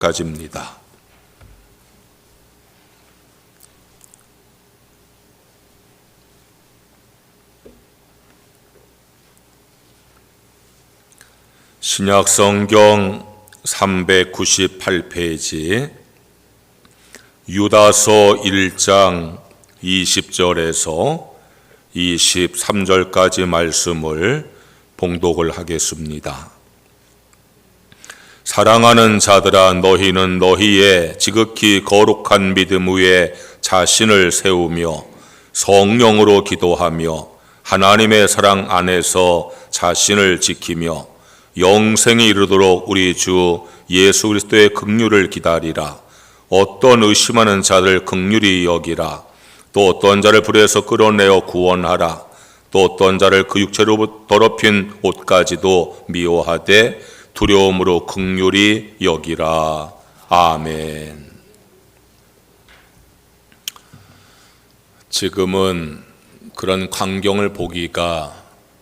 10절까지입니다. 신약성경 398페이지 유다서 1장 20절에서 23절까지 말씀을 봉독을 하겠습니다. 사랑하는 자들아, 너희는 너희의 지극히 거룩한 믿음 위에 자신을 세우며 성령으로 기도하며 하나님의 사랑 안에서 자신을 지키며 영생에 이르도록 우리 주 예수 그리스도의 긍휼을 기다리라. 어떤 의심하는 자들 긍휼히 여기라. 또 어떤 자를 불에서 끌어내어 구원하라. 또 어떤 자를 그 육체로 더럽힌 옷까지도 미워하되 두려움으로 긍휼히 여기라. 아멘. 지금은 그런 광경을 보기가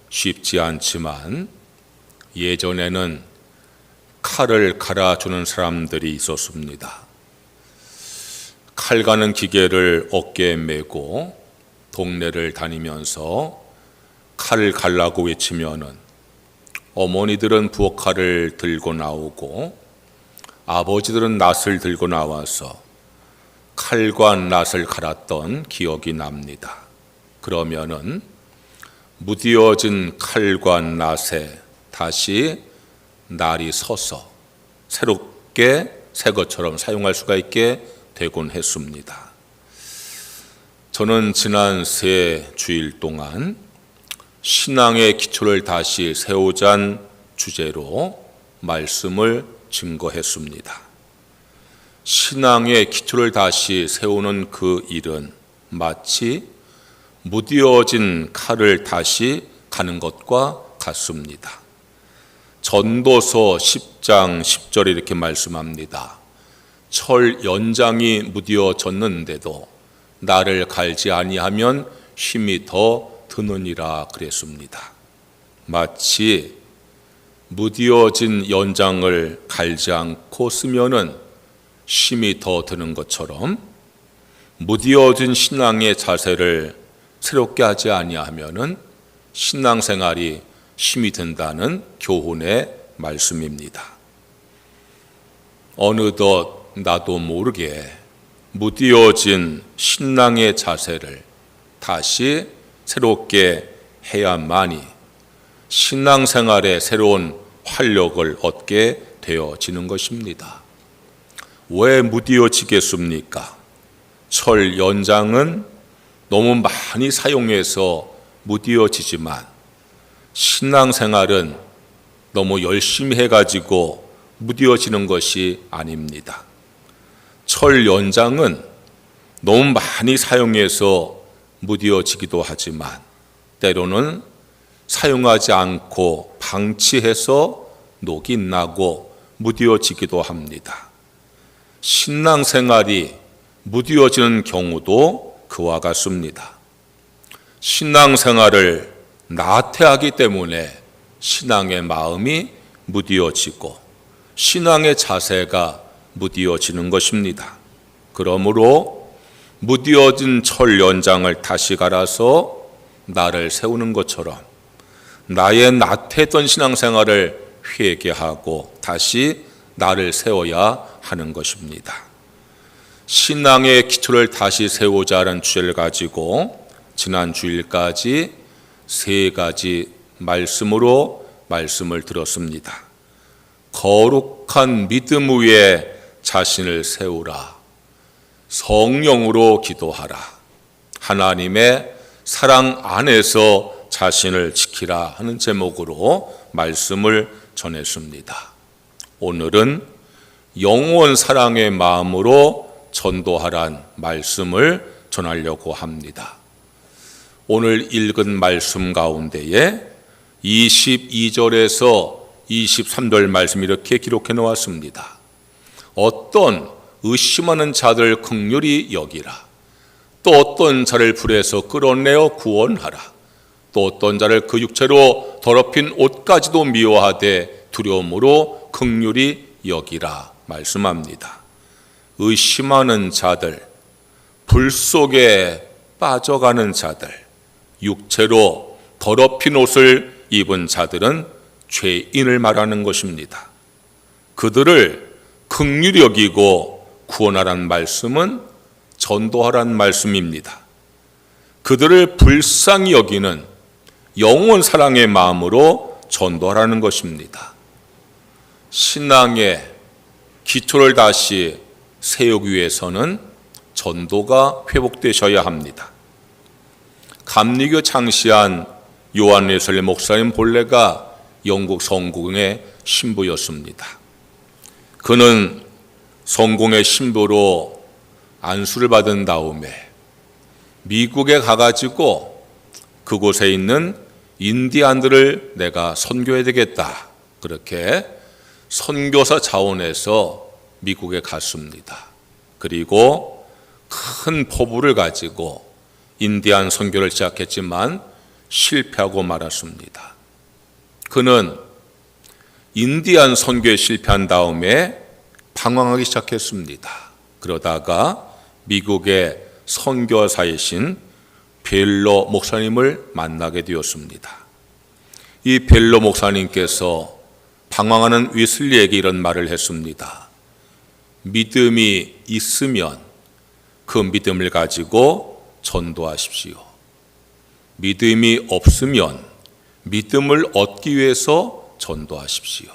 쉽지 않지만 예전에는 칼을 갈아주는 사람들이 있었습니다. 칼 가는 기계를 어깨에 메고 동네를 다니면서 칼을 갈라고 외치면은 어머니들은 부엌칼을 들고 나오고 아버지들은 낫을 들고 나와서 칼과 낫을 갈았던 기억이 납니다. 그러면은 무디어진 칼과 낫에 다시 날이 서서 새롭게 새 것처럼 사용할 수가 있게 되곤 했습니다. 저는 지난 세 주일 동안 신앙의 기초를 다시 세우자는 주제로 말씀을 증거했습니다. 신앙의 기초를 다시 세우는 그 일은 마치 무디어진 칼을 다시 가는 것과 같습니다. 전도서 10장 10절에 이렇게 말씀합니다. 철 연장이 무디어졌는데도 나를 갈지 아니하면 힘이 더 드느니라 그랬습니다. 마치 무디어진 연장을 갈지 않고 쓰면은 힘이 더 드는 것처럼 무디어진 신앙의 자세를 새롭게 하지 아니하면은 신앙생활이 힘이 든다는 교훈의 말씀입니다. 어느덧 나도 모르게 무디어진 신앙의 자세를 다시 새롭게 해야만이 신앙생활에 새로운 활력을 얻게 되어지는 것입니다. 왜 무디어지겠습니까? 철 연장은 너무 많이 사용해서 무디어지지만 신앙생활은 너무 열심히 해가지고 무디어지는 것이 아닙니다. 철 연장은 너무 많이 사용해서 무디어지기도 하지만 때로는 사용하지 않고 방치해서 녹이 나고 무디어지기도 합니다. 신앙생활이 무디어지는 경우도 그와 같습니다. 신앙생활을 나태하기 때문에 신앙의 마음이 무디어지고 신앙의 자세가 무디어지는 것입니다. 그러므로 무디어진 철 연장을 다시 갈아서 나를 세우는 것처럼 나의 나태했던 신앙생활을 회개하고 다시 나를 세워야 하는 것입니다. 신앙의 기초를 다시 세우자는 주제를 가지고 지난 주일까지 세 가지 말씀으로 말씀을 들었습니다. 거룩한 믿음 위에 자신을 세우라. 성령으로 기도하라. 하나님의 사랑 안에서 자신을 지키라 하는 제목으로 말씀을 전했습니다. 오늘은 영원 사랑의 마음으로 전도하란 말씀을 전하려고 합니다. 오늘 읽은 말씀 가운데에 22절에서 23절 말씀 이렇게 기록해 놓았습니다. 어떤 의심하는 자들 긍휼히 여기라. 또 어떤 자를 불에서 끌어내어 구원하라. 또 어떤 자를 그 육체로 더럽힌 옷까지도 미워하되 두려움으로 긍휼히 여기라 말씀합니다. 의심하는 자들, 불 속에 빠져가는 자들, 육체로 더럽힌 옷을 입은 자들은 죄인을 말하는 것입니다. 그들을 긍휼히 여기고 구원하라는 말씀은 전도하라는 말씀입니다. 그들을 불쌍히 여기는 영원 사랑의 마음으로 전도하라는 것입니다. 신앙의 기초를 다시 세우기 위해서는 전도가 회복되셔야 합니다. 감리교 창시한 요한 웨슬리 목사님 본래가 영국 성공의 신부였습니다. 그는 성공의 신부로 안수를 받은 다음에 미국에 가가지고 그곳에 있는 인디안들을 내가 선교해야 되겠다. 그렇게 선교사 차원에서 미국에 갔습니다. 그리고 큰 포부를 가지고 인디안 선교를 시작했지만 실패하고 말았습니다. 그는 인디안 선교에 실패한 다음에 방황하기 시작했습니다. 그러다가 미국의 선교사이신 벨로 목사님을 만나게 되었습니다. 이 벨로 목사님께서 방황하는 웨슬리에게 이런 말을 했습니다. 믿음이 있으면 그 믿음을 가지고 전도하십시오. 믿음이 없으면 믿음을 얻기 위해서 전도하십시오.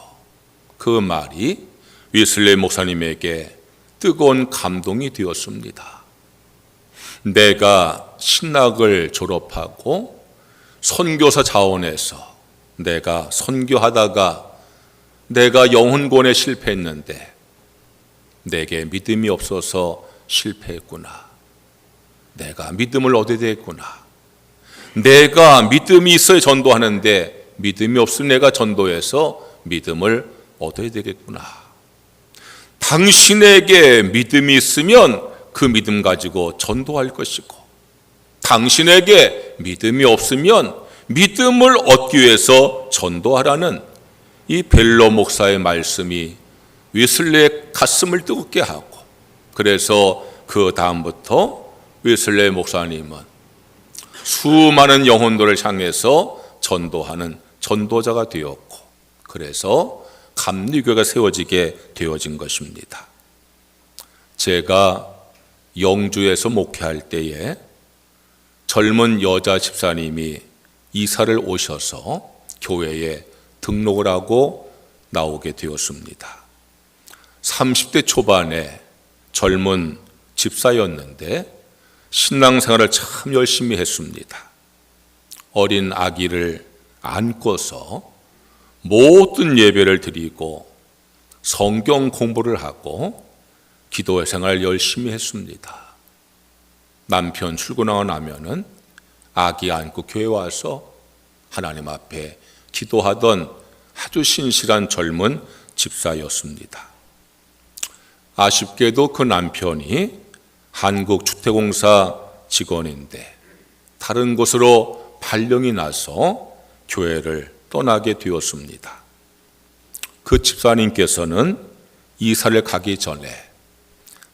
그 말이 웨슬리 목사님에게 뜨거운 감동이 되었습니다. 내가 신학을 졸업하고 선교사 차원에서 내가 선교하다가 내가 영혼권에 실패했는데 내게 믿음이 없어서 실패했구나. 내가 믿음을 얻어야 되겠구나. 내가 믿음이 있어야 전도하는데 믿음이 없으면 내가 전도해서 믿음을 얻어야 되겠구나. 당신에게 믿음이 있으면 그 믿음 가지고 전도할 것이고, 당신에게 믿음이 없으면 믿음을 얻기 위해서 전도하라는 이 벨로 목사의 말씀이 웨슬리의 가슴을 뜨겁게 하고, 그래서 그 다음부터 웨슬리 목사님은 수많은 영혼들을 향해서 전도하는 전도자가 되었고, 그래서 감리교가 세워지게 되어진 것입니다. 제가 영주에서 목회할 때에 젊은 여자 집사님이 이사를 오셔서 교회에 등록을 하고 나오게 되었습니다. 30대 초반에 젊은 집사였는데 신앙생활을 참 열심히 했습니다. 어린 아기를 안고서 모든 예배를 드리고 성경 공부를 하고 기도 생활을 열심히 했습니다. 남편 출근하고 나면은 아기 안고 교회 와서 하나님 앞에 기도하던 아주 신실한 젊은 집사였습니다. 아쉽게도 그 남편이 한국주택공사 직원인데 다른 곳으로 발령이 나서 교회를 떠나게 되었습니다. 그 집사님께서는 이사를 가기 전에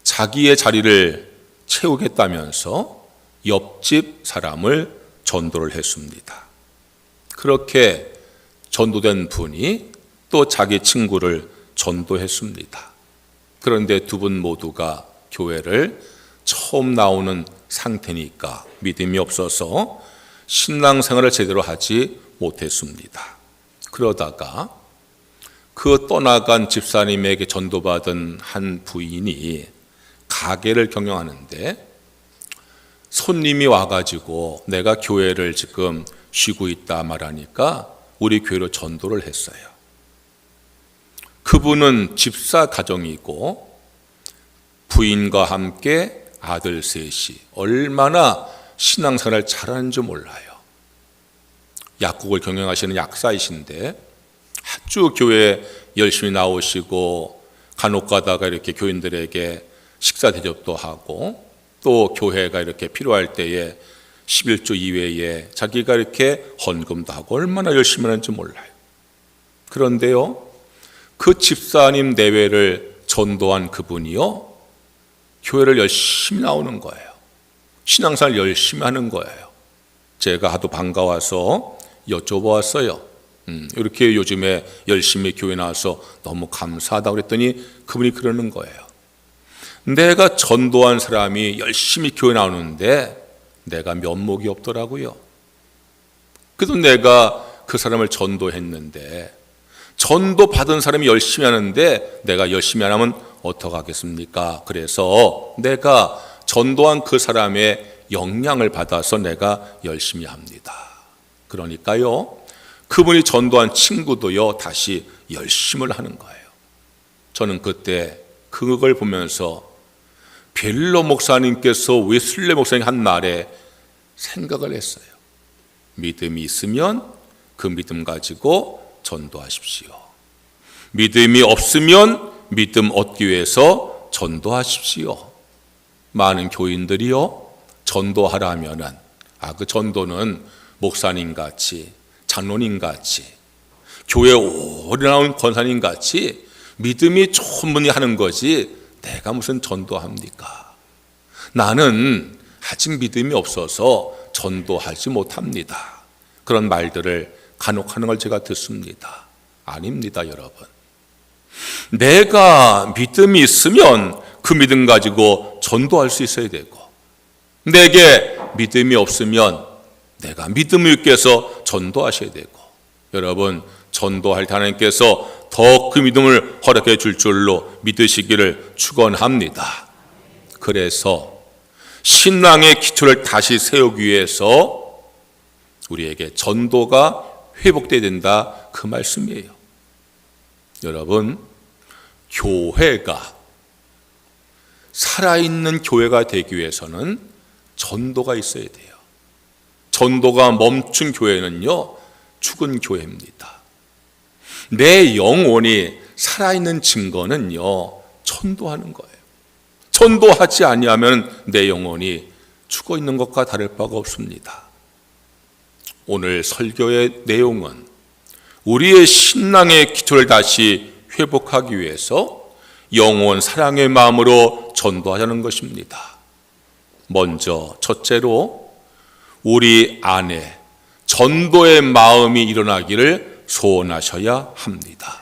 자기의 자리를 채우겠다면서 옆집 사람을 전도를 했습니다. 그렇게 전도된 분이 또 자기 친구를 전도했습니다. 그런데 두 분 모두가 교회를 처음 나오는 상태니까 믿음이 없어서 신앙생활을 제대로 하지 못했습니다. 그러다가 그 떠나간 집사님에게 전도받은 한 부인이 가게를 경영하는데 손님이 와가지고 내가 교회를 지금 쉬고 있다 말하니까 우리 교회로 전도를 했어요. 그분은 집사 가정이고 부인과 함께 아들 셋이 얼마나 신앙생활을 잘하는지 몰라요. 약국을 경영하시는 약사이신데 아주 교회에 열심히 나오시고 간혹 가다가 이렇게 교인들에게 식사 대접도 하고 또 교회가 이렇게 필요할 때에 11조 이외에 자기가 이렇게 헌금도 하고 얼마나 열심히 하는지 몰라요. 그런데요, 그 집사님 내외를 전도한 그분이요, 교회를 열심히 나오는 거예요. 신앙생활 열심히 하는 거예요. 제가 하도 반가워서 여쭤보았어요. 이렇게 요즘에 열심히 교회 나와서 너무 감사하다고 그랬더니 그분이 그러는 거예요. 내가 전도한 사람이 열심히 교회 나오는데 내가 면목이 없더라고요. 그래도 내가 그 사람을 전도했는데, 전도 받은 사람이 열심히 하는데 내가 열심히 안 하면 어떡하겠습니까? 그래서 내가 전도한 그 사람의 영향을 받아서 내가 열심히 합니다. 그러니까요, 그분이 전도한 친구도요, 다시 열심을 하는 거예요. 저는 그때 그걸 보면서 벨로 목사님께서 웨슬레 목사님 한 말에 생각을 했어요. 믿음이 있으면 그 믿음 가지고 전도하십시오. 믿음이 없으면 믿음 얻기 위해서 전도하십시오. 많은 교인들이요, 전도하라면은 그 전도는 목사님같이, 장로님같이, 교회 오래 나온 권사님같이 믿음이 좋은 분이 하는 거지 내가 무슨 전도합니까? 나는 아직 믿음이 없어서 전도하지 못합니다. 그런 말들을 간혹 하는 걸 제가 듣습니다. 아닙니다, 여러분. 내가 믿음이 있으면 그 믿음 가지고 전도할 수 있어야 되고, 내게 믿음이 없으면 내가 믿음을 있게 해서 전도하셔야 되고, 여러분, 전도할 때 하나님께서 더 그 믿음을 허락해 줄 줄로 믿으시기를 축원합니다. 그래서 신앙의 기초를 다시 세우기 위해서 우리에게 전도가 회복돼야 된다, 그 말씀이에요. 여러분, 교회가 살아있는 교회가 되기 위해서는 전도가 있어야 돼요. 전도가 멈춘 교회는요, 죽은 교회입니다. 내 영혼이 살아있는 증거는요, 전도하는 거예요. 전도하지 아니하면 내 영혼이 죽어 있는 것과 다를 바가 없습니다. 오늘 설교의 내용은 우리의 신앙의 기초를 다시 회복하기 위해서 영혼 사랑의 마음으로 전도하자는 것입니다. 먼저 첫째로 우리 안에 전도의 마음이 일어나기를 소원하셔야 합니다.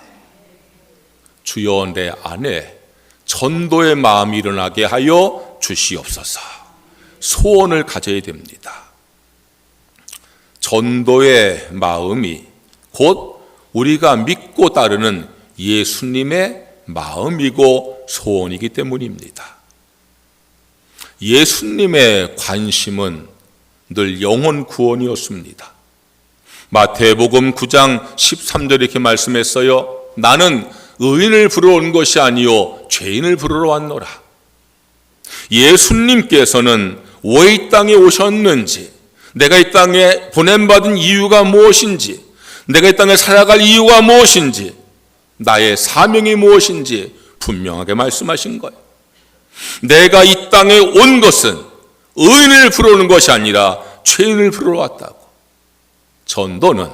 주여, 내 안에 전도의 마음이 일어나게 하여 주시옵소서. 소원을 가져야 됩니다. 전도의 마음이 곧 우리가 믿고 따르는 예수님의 마음이고 소원이기 때문입니다. 예수님의 관심은 늘 영혼 구원이었습니다. 마태복음 9장 13절에 이렇게 말씀했어요. 나는 의인을 부르러 온 것이 아니요 죄인을 부르러 왔노라. 예수님께서는 왜 이 땅에 오셨는지, 내가 이 땅에 보냄받은 이유가 무엇인지, 내가 이 땅에 살아갈 이유가 무엇인지, 나의 사명이 무엇인지 분명하게 말씀하신 거예요. 내가 이 땅에 온 것은 의인을 부르러 오는 것이 아니라 죄인을 부르러 왔다고. 전도는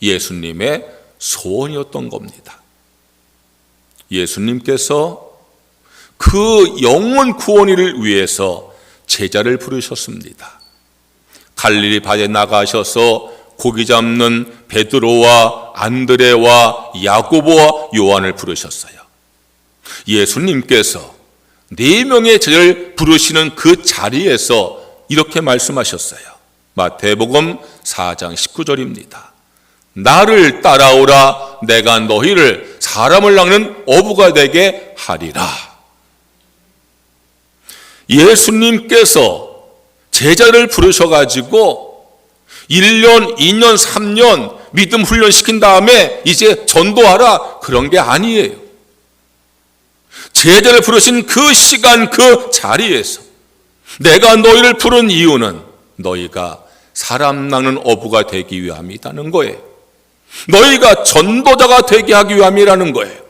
예수님의 소원이었던 겁니다. 예수님께서 그 영혼 구원을 위해서 제자를 부르셨습니다. 갈릴리 바다에 나가셔서 고기 잡는 베드로와 안드레와 야고보와 요한을 부르셨어요. 예수님께서 4명의 제자를 부르시는 그 자리에서 이렇게 말씀하셨어요. 마태복음 4장 19절입니다. 나를 따라오라, 내가 너희를 사람을 낚는 어부가 되게 하리라. 예수님께서 제자를 부르셔가지고 1년, 2년, 3년 믿음 훈련시킨 다음에 이제 전도하라, 그런 게 아니에요. 제자를 부르신 그 시간, 그 자리에서 내가 너희를 부른 이유는 너희가 사람 낚는 어부가 되기 위함이라는 거예요. 너희가 전도자가 되게 하기 위함이라는 거예요.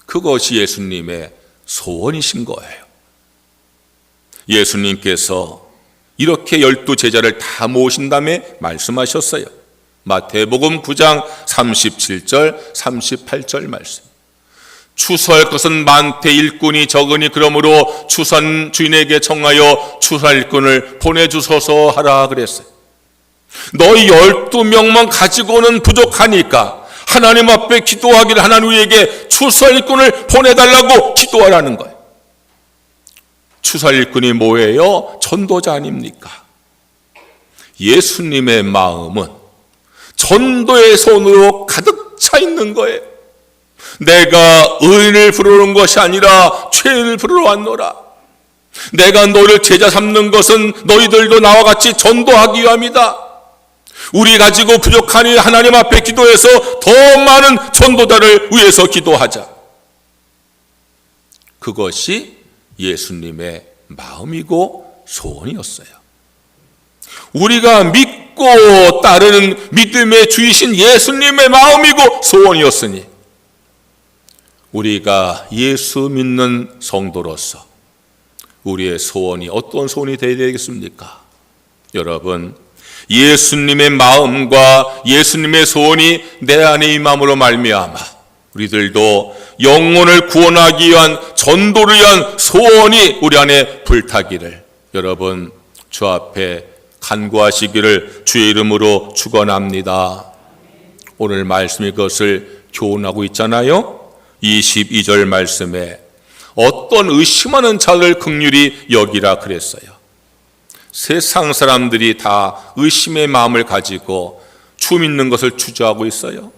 그것이 예수님의 소원이신 거예요. 예수님께서 이렇게 12제자를 다 모으신 다음에 말씀하셨어요. 마태복음 9장 37절 38절 말씀. 추수할 것은 많되 일꾼이 적으니 그러므로 추수한 주인에게 청하여 추수할 일꾼을 보내주소서 하라 그랬어요. 너희 12명만 가지고는 부족하니까 하나님 앞에 기도하기를 하나님에게 추수할 일꾼을 보내달라고 기도하라는 거예요. 추수할 일꾼이 뭐예요? 전도자 아닙니까? 예수님의 마음은 전도의 손으로 가득 차 있는 거예요. 내가 의인을 부르러 온 것이 아니라 죄인을 부르러 왔노라. 내가 너를 제자 삼는 것은 너희들도 나와 같이 전도하기 위함이다. 우리 가지고 부족하니 하나님 앞에 기도해서 더 많은 전도자를 위해서 기도하자. 그것이 예수님의 마음이고 소원이었어요. 우리가 믿고 따르는 믿음의 주이신 예수님의 마음이고 소원이었으니 우리가 예수 믿는 성도로서 우리의 소원이 어떤 소원이 되어야 되겠습니까? 여러분, 예수님의 마음과 예수님의 소원이 내 안에 임함으로 말미암아 우리들도 영혼을 구원하기 위한 전도를 위한 소원이 우리 안에 불타기를 여러분 주 앞에 간구하시기를 주의 이름으로 축원합니다. 오늘 말씀이 그것을 교훈하고 있잖아요. 22절 말씀에 어떤 의심하는 자를 긍휼히 여기라 그랬어요. 세상 사람들이 다 의심의 마음을 가지고 주 믿는 것을 주저하고 있어요.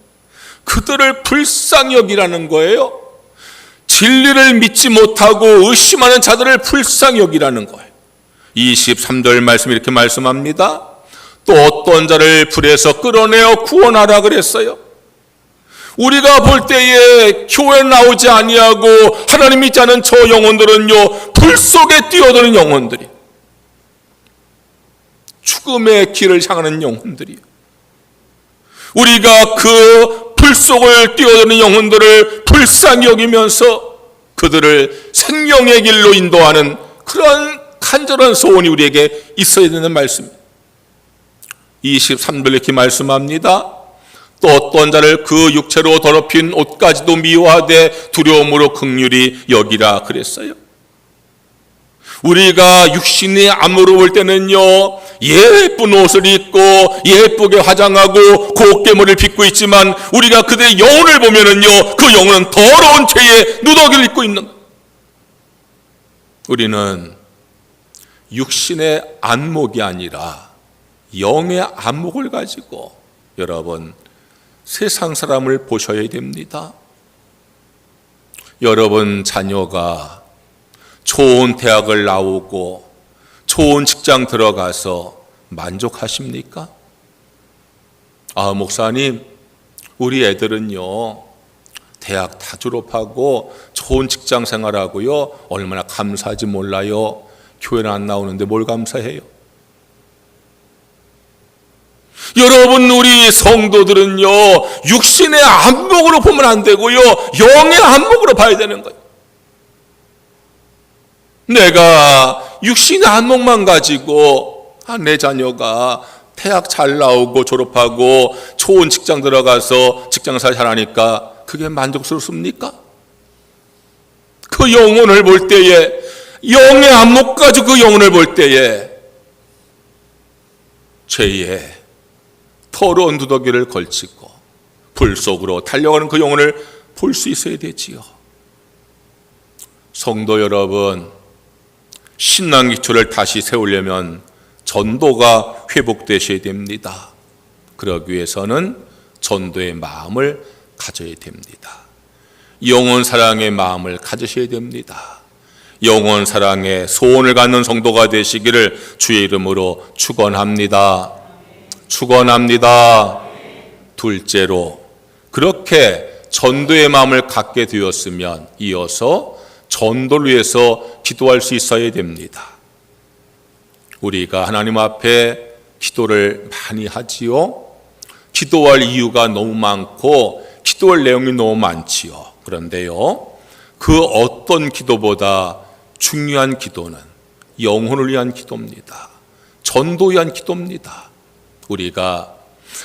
그들을 불쌍히 여기라는 거예요. 진리를 믿지 못하고 의심하는 자들을 불쌍히 여기라는 거예요. 23절 말씀 이렇게 말씀합니다. 또 어떤 자를 불에서 끌어내어 구원하라 그랬어요. 우리가 볼 때에 교회 나오지 아니하고 하나님 믿지 않은 저 영혼들은요, 불 속에 뛰어드는 영혼들이, 죽음의 길을 향하는 영혼들이요. 우리가 그 불 속을 뛰어드는 영혼들을 불쌍히 여기면서 그들을 생명의 길로 인도하는 그런 간절한 소원이 우리에게 있어야 되는 말씀입니다. 23절 이렇게 말씀합니다. 또 어떤 자를 그 육체로 더럽힌 옷까지도 미워하되 두려움으로 긍휼히 여기라 그랬어요. 우리가 육신의 안으로 볼 때는요, 예쁜 옷을 입고 예쁘게 화장하고 곱게 머리를 빗고 있지만 우리가 그들의 영혼을 보면은요, 그 영혼은 더러운 죄의 누더기를 입고 있는 거예요. 우리는 육신의 안목이 아니라 영의 안목을 가지고 여러분 세상 사람을 보셔야 됩니다. 여러분 자녀가 좋은 대학을 나오고 좋은 직장 들어가서 만족하십니까? 아, 목사님, 우리 애들은요 대학 다 졸업하고 좋은 직장 생활하고요 얼마나 감사하지 몰라요. 교회는 안 나오는데 뭘 감사해요? 여러분, 우리 성도들은요 육신의 안목으로 보면 안 되고요 영의 안목으로 봐야 되는 거예요. 내가 육신의 안목만 가지고 내 자녀가 대학 잘 나오고 졸업하고 좋은 직장 들어가서 직장생활 잘하니까 그게 만족스럽습니까? 그 영혼을 볼 때에, 영의 안목 가지고 그 영혼을 볼 때에 죄의 더러운 누더기를 걸치고 불 속으로 달려가는 그 영혼을 볼 수 있어야 되지요. 성도 여러분, 신앙 기초를 다시 세우려면 전도가 회복되셔야 됩니다. 그러기 위해서는 전도의 마음을 가져야 됩니다. 영혼 사랑의 마음을 가지셔야 됩니다. 영혼 사랑의 소원을 갖는 성도가 되시기를 주의 이름으로 축원합니다. 축원합니다. 둘째로, 그렇게 전도의 마음을 갖게 되었으면 이어서 전도를 위해서 기도할 수 있어야 됩니다. 우리가 하나님 앞에 기도를 많이 하지요. 기도할 이유가 너무 많고 기도할 내용이 너무 많지요. 그런데요, 그 어떤 기도보다 중요한 기도는 영혼을 위한 기도입니다. 전도를 위한 기도입니다. 우리가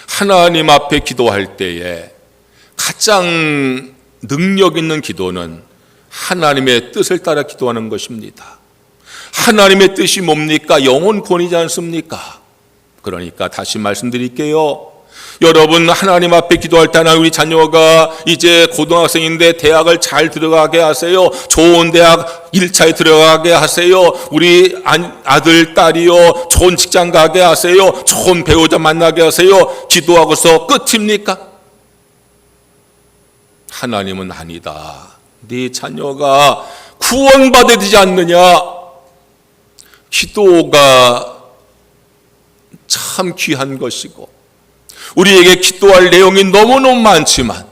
하나님 앞에 기도할 때에 가장 능력 있는 기도는 하나님의 뜻을 따라 기도하는 것입니다. 하나님의 뜻이 뭡니까? 영혼 구원이지 않습니까? 그러니까 다시 말씀드릴게요. 여러분, 하나님 앞에 기도할 때는 우리 자녀가 이제 고등학생인데 대학을 잘 들어가게 하세요. 좋은 대학 1차에 들어가게 하세요. 우리 아들, 딸이요, 좋은 직장 가게 하세요. 좋은 배우자 만나게 하세요. 기도하고서 끝입니까? 하나님은 아니다. 네 자녀가 구원받아야 되지 않느냐? 기도가 참 귀한 것이고 우리에게 기도할 내용이 너무너무 많지만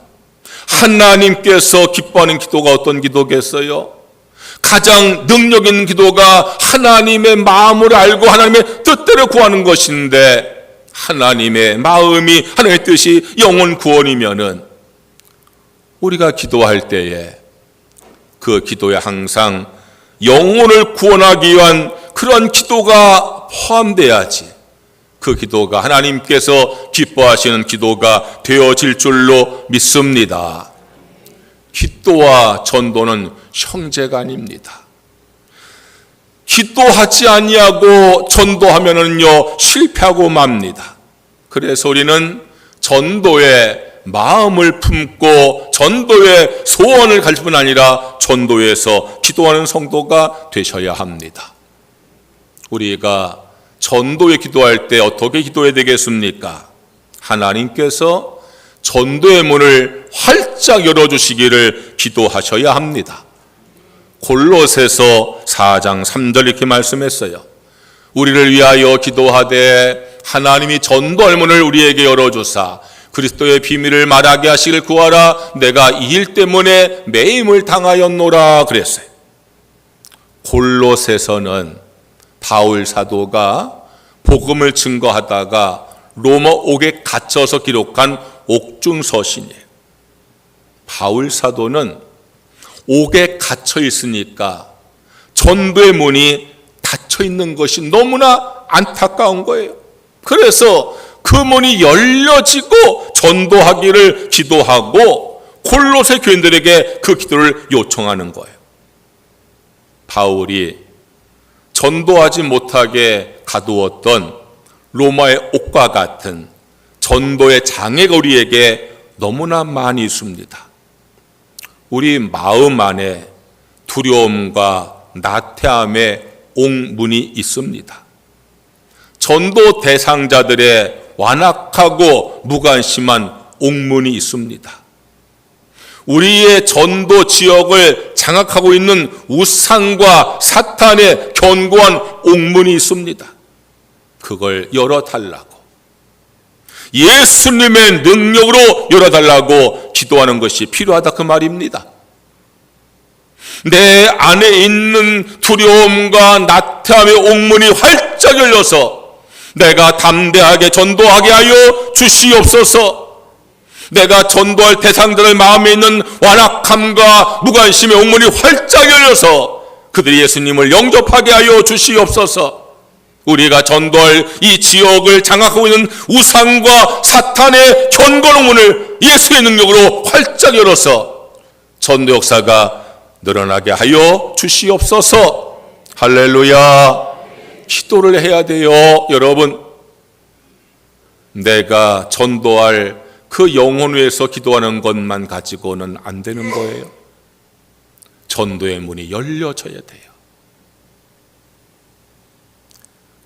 하나님께서 기뻐하는 기도가 어떤 기도겠어요? 가장 능력 있는 기도가 하나님의 마음을 알고 하나님의 뜻대로 구하는 것인데, 하나님의 마음이, 하나님의 뜻이 영혼 구원이면은 우리가 기도할 때에 그 기도에 항상 영혼을 구원하기 위한 그런 기도가 포함돼야지 그 기도가 하나님께서 기뻐하시는 기도가 되어질 줄로 믿습니다. 기도와 전도는 형제가 아닙니다. 기도하지 아니하고 전도하면은요 실패하고 맙니다. 그래서 우리는 전도의 마음을 품고 전도의 소원을 가질 뿐 아니라 전도에서 기도하는 성도가 되셔야 합니다. 우리가 전도에 기도할 때 어떻게 기도해야 되겠습니까? 하나님께서 전도의 문을 활짝 열어주시기를 기도하셔야 합니다. 골로새서 4장 3절 이렇게 말씀했어요. 우리를 위하여 기도하되 하나님이 전도할 문을 우리에게 열어주사 그리스도의 비밀을 말하게 하시길 구하라. 내가 이 일 때문에 매임을 당하였노라 그랬어요. 골로새서는 바울 사도가 복음을 증거하다가 로마 옥에 갇혀서 기록한 옥중서신이에요. 바울 사도는 옥에 갇혀 있으니까 전도의 문이 닫혀 있는 것이 너무나 안타까운 거예요. 그래서 그 문이 열려지고 전도하기를 기도하고 골로새 교인들에게 그 기도를 요청하는 거예요. 바울이 전도하지 못하게 가두었던 로마의 옥과 같은 전도의 장애가 우리에게 너무나 많이 있습니다. 우리 마음 안에 두려움과 나태함의 옥문이 있습니다. 전도 대상자들의 완악하고 무관심한 옥문이 있습니다. 우리의 전도 지역을 장악하고 있는 우상과 사탄의 견고한 옥문이 있습니다. 그걸 열어달라고, 예수님의 능력으로 열어달라고 기도하는 것이 필요하다 그 말입니다. 내 안에 있는 두려움과 나태함의 옥문이 활짝 열려서 내가 담대하게 전도하게 하여 주시옵소서. 내가 전도할 대상들의 마음에 있는 완악함과 무관심의 옥문이 활짝 열려서 그들이 예수님을 영접하게 하여 주시옵소서. 우리가 전도할 이 지역을 장악하고 있는 우상과 사탄의 견고한 옥문을 예수의 능력으로 활짝 열어서 전도 역사가 늘어나게 하여 주시옵소서. 할렐루야. 기도를 해야 돼요. 여러분, 내가 전도할 그 영혼 위해서 기도하는 것만 가지고는 안 되는 거예요. 전도의 문이 열려져야 돼요.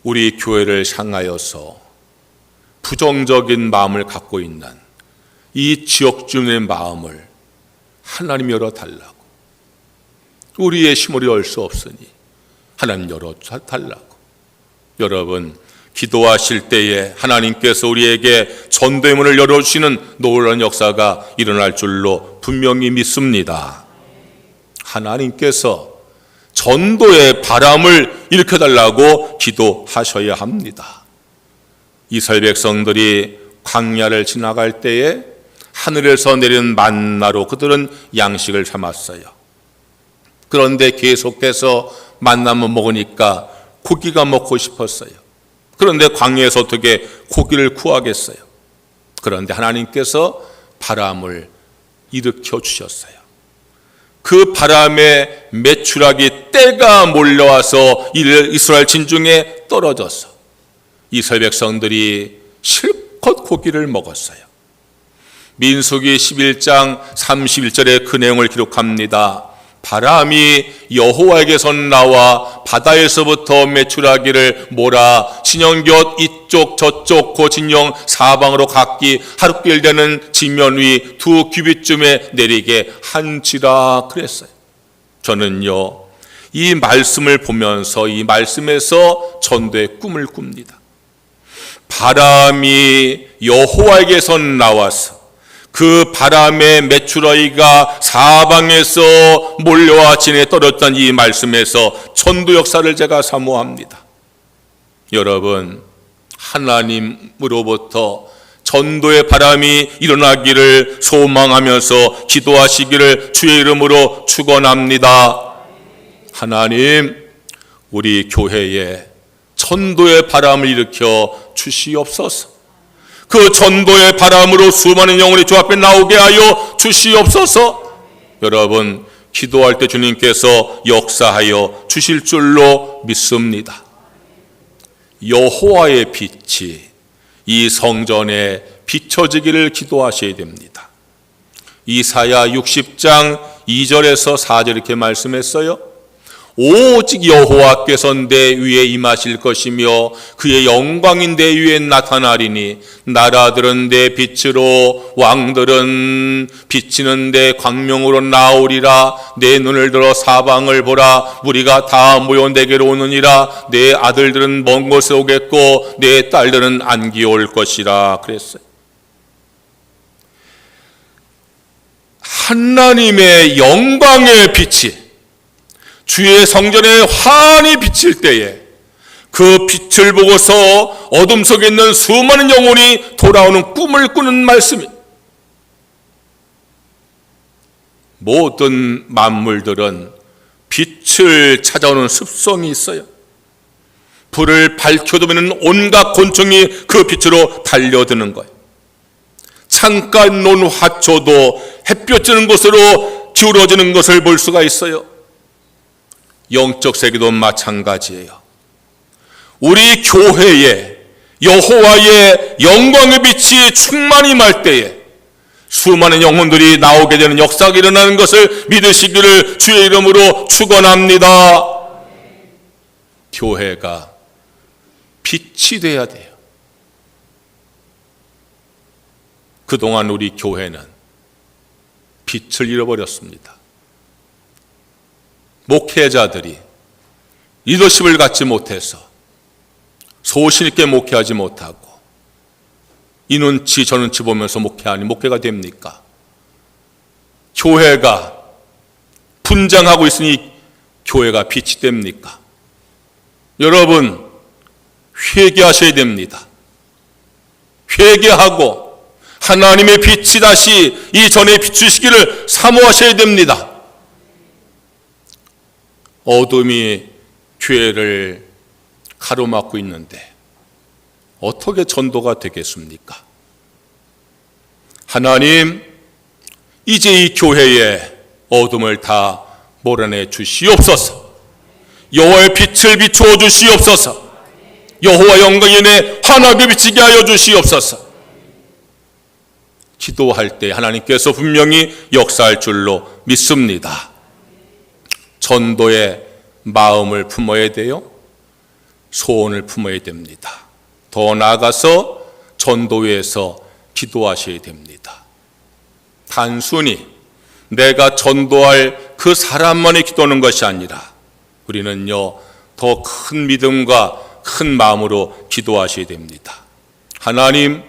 우리 교회를 향하여서 부정적인 마음을 갖고 있는 이 지역 주민의 마음을 하나님 열어달라고. 우리의 힘으로 열 수 없으니 하나님 열어달라고. 여러분, 기도하실 때에 하나님께서 우리에게 전도의 문을 열어주시는 놀라운 역사가 일어날 줄로 분명히 믿습니다. 하나님께서 전도의 바람을 일으켜달라고 기도하셔야 합니다. 이스라엘 백성들이 광야를 지나갈 때에 하늘에서 내린 만나로 그들은 양식을 삼았어요. 그런데 계속해서 만나만 먹으니까 고기가 먹고 싶었어요. 그런데 광야에서 어떻게 고기를 구하겠어요? 그런데 하나님께서 바람을 일으켜 주셨어요. 그 바람에 메추라기 떼가 몰려와서 이스라엘 진중에 떨어져서 이스라엘 백성들이 실컷 고기를 먹었어요. 민수기 11장 31절에 그 내용을 기록합니다. 바람이 여호와에게서 나와 바다에서부터 메추라기를 몰아 진영곁 이쪽 저쪽 그 진영 사방으로 각기 하룻길 되는 지면 위 2규빗쯤에 내리게 한지라 그랬어요. 저는요, 이 말씀을 보면서 이 말씀에서 전도의 꿈을 꿉니다. 바람이 여호와에게서 나와서 그 바람에 메추라기가 사방에서 몰려와 진에 떨어졌던 이 말씀에서 전도 역사를 제가 사모합니다. 여러분, 하나님으로부터 전도의 바람이 일어나기를 소망하면서 기도하시기를 주의 이름으로 축원합니다. 하나님, 우리 교회에 전도의 바람을 일으켜 주시옵소서. 그 전도의 바람으로 수많은 영혼이 주 앞에 나오게 하여 주시옵소서. 여러분, 기도할 때 주님께서 역사하여 주실 줄로 믿습니다. 여호와의 빛이 이 성전에 비춰지기를 기도하셔야 됩니다. 이사야 60장 2절에서 4절 이렇게 말씀했어요. 오직 여호와께서 내 위에 임하실 것이며 그의 영광이 내 위에 나타나리니 나라들은 내 빛으로 왕들은 비치는 내 광명으로 나오리라. 내 눈을 들어 사방을 보라. 무리가 다 모여 내게로 오느니라. 내 아들들은 먼 곳에 오겠고 내 딸들은 안기에 올 것이라 그랬어요. 하나님의 영광의 빛이 주의 성전에 환히 비칠 때에 그 빛을 보고서 어둠 속에 있는 수많은 영혼이 돌아오는 꿈을 꾸는 말씀이, 모든 만물들은 빛을 찾아오는 습성이 있어요. 불을 밝혀두면 온갖 곤충이 그 빛으로 달려드는 거예요. 창가에 놓은 화초도 햇볕 쬐는 곳으로 기울어지는 것을 볼 수가 있어요. 영적 세계도 마찬가지예요. 우리 교회에 여호와의 영광의 빛이 충만히 임할 때에 수많은 영혼들이 나오게 되는 역사가 일어나는 것을 믿으시기를 주의 이름으로 축원합니다. 교회가 빛이 돼야 돼요. 그동안 우리 교회는 빛을 잃어버렸습니다. 목회자들이 리더십을 갖지 못해서 소신 있게 목회하지 못하고 이 눈치 저 눈치 보면서 목회하니 목회가 됩니까? 교회가 분장하고 있으니 교회가 빛이 됩니까? 여러분, 회개하셔야 됩니다. 회개하고 하나님의 빛이 다시 이 전에 비추시기를 사모하셔야 됩니다. 어둠이 교회를 가로막고 있는데 어떻게 전도가 되겠습니까? 하나님, 이제 이 교회에 어둠을 다 몰아내 주시옵소서. 여호와의 빛을 비추어 주시옵소서. 여호와 영광의 은혜 환하게 비치게 하여 주시옵소서. 기도할 때 하나님께서 분명히 역사할 줄로 믿습니다. 전도의 마음을 품어야 돼요. 소원을 품어야 됩니다. 더 나아가서 전도회에서 기도하셔야 됩니다. 단순히 내가 전도할 그 사람만이 기도하는 것이 아니라 우리는요, 더 큰 믿음과 큰 마음으로 기도하셔야 됩니다. 하나님,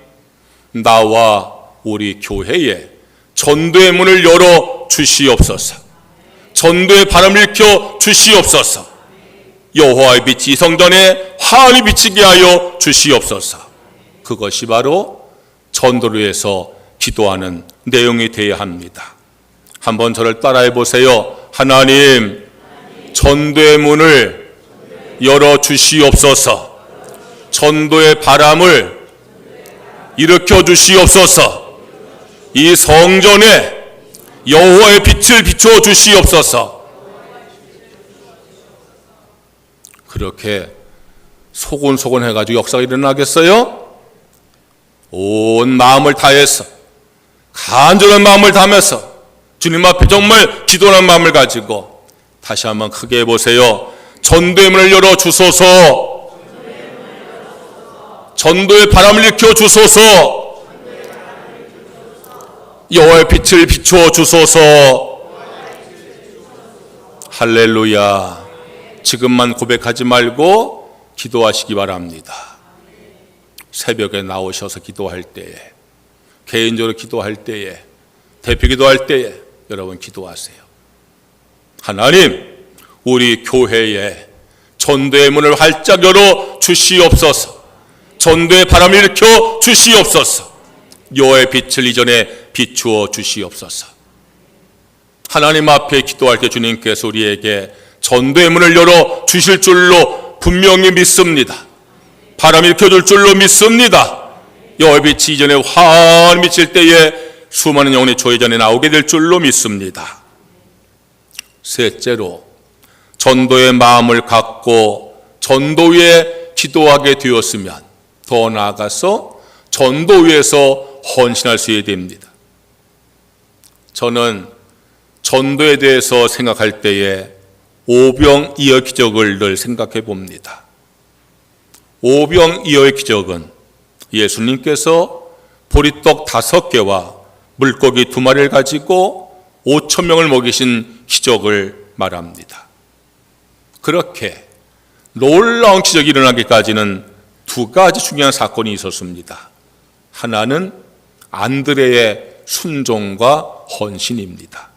나와 우리 교회에 전도의 문을 열어 주시옵소서. 전도의 바람을 일으켜 주시옵소서. 여호와의 빛이 이 성전에 환히 비치게 하여 주시옵소서. 그것이 바로 전도를 위해서 기도하는 내용이 되어야 합니다. 한번 저를 따라해 보세요. 하나님, 전도의 문을 열어 주시옵소서. 전도의 바람을 일으켜 주시옵소서. 이 성전에 여호와의 빛을 비추어 주시옵소서. 그렇게 소곤소곤 해가지고 역사가 일어나겠어요? 온 마음을 다해서 간절한 마음을 담아서 주님 앞에 정말 기도하는 마음을 가지고 다시 한번 크게 해보세요. 전도의 문을 열어 주소서. 전도의 바람을 일으켜 주소서. 여호와의 빛을 비추어 주소서. 할렐루야. 지금만 고백하지 말고 기도하시기 바랍니다. 새벽에 나오셔서 기도할 때에, 개인적으로 기도할 때에, 대표 기도할 때에 여러분 기도하세요. 하나님, 우리 교회에 전도의 문을 활짝 열어 주시옵소서. 전도의 바람을 일으켜 주시옵소서. 여호와의 빛을 이전에 비추어 주시옵소서. 하나님 앞에 기도할 때 주님께서 우리에게 전도의 문을 열어 주실 줄로 분명히 믿습니다. 바람이 일으켜줄 줄로 믿습니다. 여호와의 빛이 이전에 환히 미칠 때에 수많은 영혼이 조회전에 나오게 될 줄로 믿습니다. 셋째로, 전도의 마음을 갖고 전도 위에 기도하게 되었으면 더 나아가서 전도 위에서 헌신할 수 있어야 됩니다. 저는 전도에 대해서 생각할 때에 오병이어 기적을 늘 생각해 봅니다. 오병이어의 기적은 예수님께서 보리떡 5개와 물고기 2마리를 가지고 5,000명을 먹이신 기적을 말합니다. 그렇게 놀라운 기적이 일어나기까지는 2가지 중요한 사건이 있었습니다. 하나는 안드레의 순종과 헌신입니다.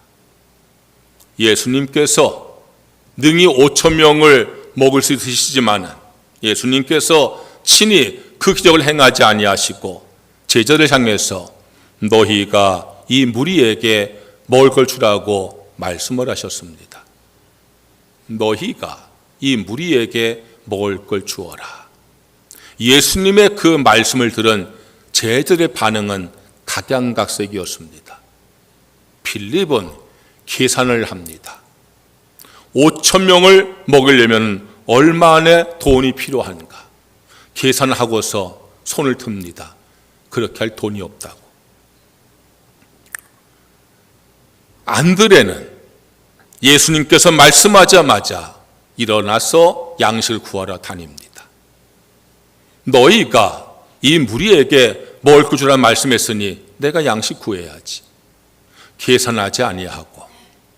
예수님께서 능히 5,000명을 먹을 수 있으시지만 예수님께서 친히 그 기적을 행하지 아니하시고 제자를 향해서 너희가 이 무리에게 먹을 걸 주라고 말씀을 하셨습니다. 너희가 이 무리에게 먹을 걸 주어라. 예수님의 그 말씀을 들은 제자들의 반응은 각양각색이었습니다. 빌립은 계산을 합니다. 5,000명을 먹으려면 얼마나 돈이 필요한가? 계산을 하고서 손을 듭니다. 그렇게 할 돈이 없다고. 안드레는 예수님께서 말씀하자마자 일어나서 양식을 구하러 다닙니다. 너희가 이 무리에게 먹을 것 주라 말씀했으니 내가 양식 구해야지. 계산하지 아니하고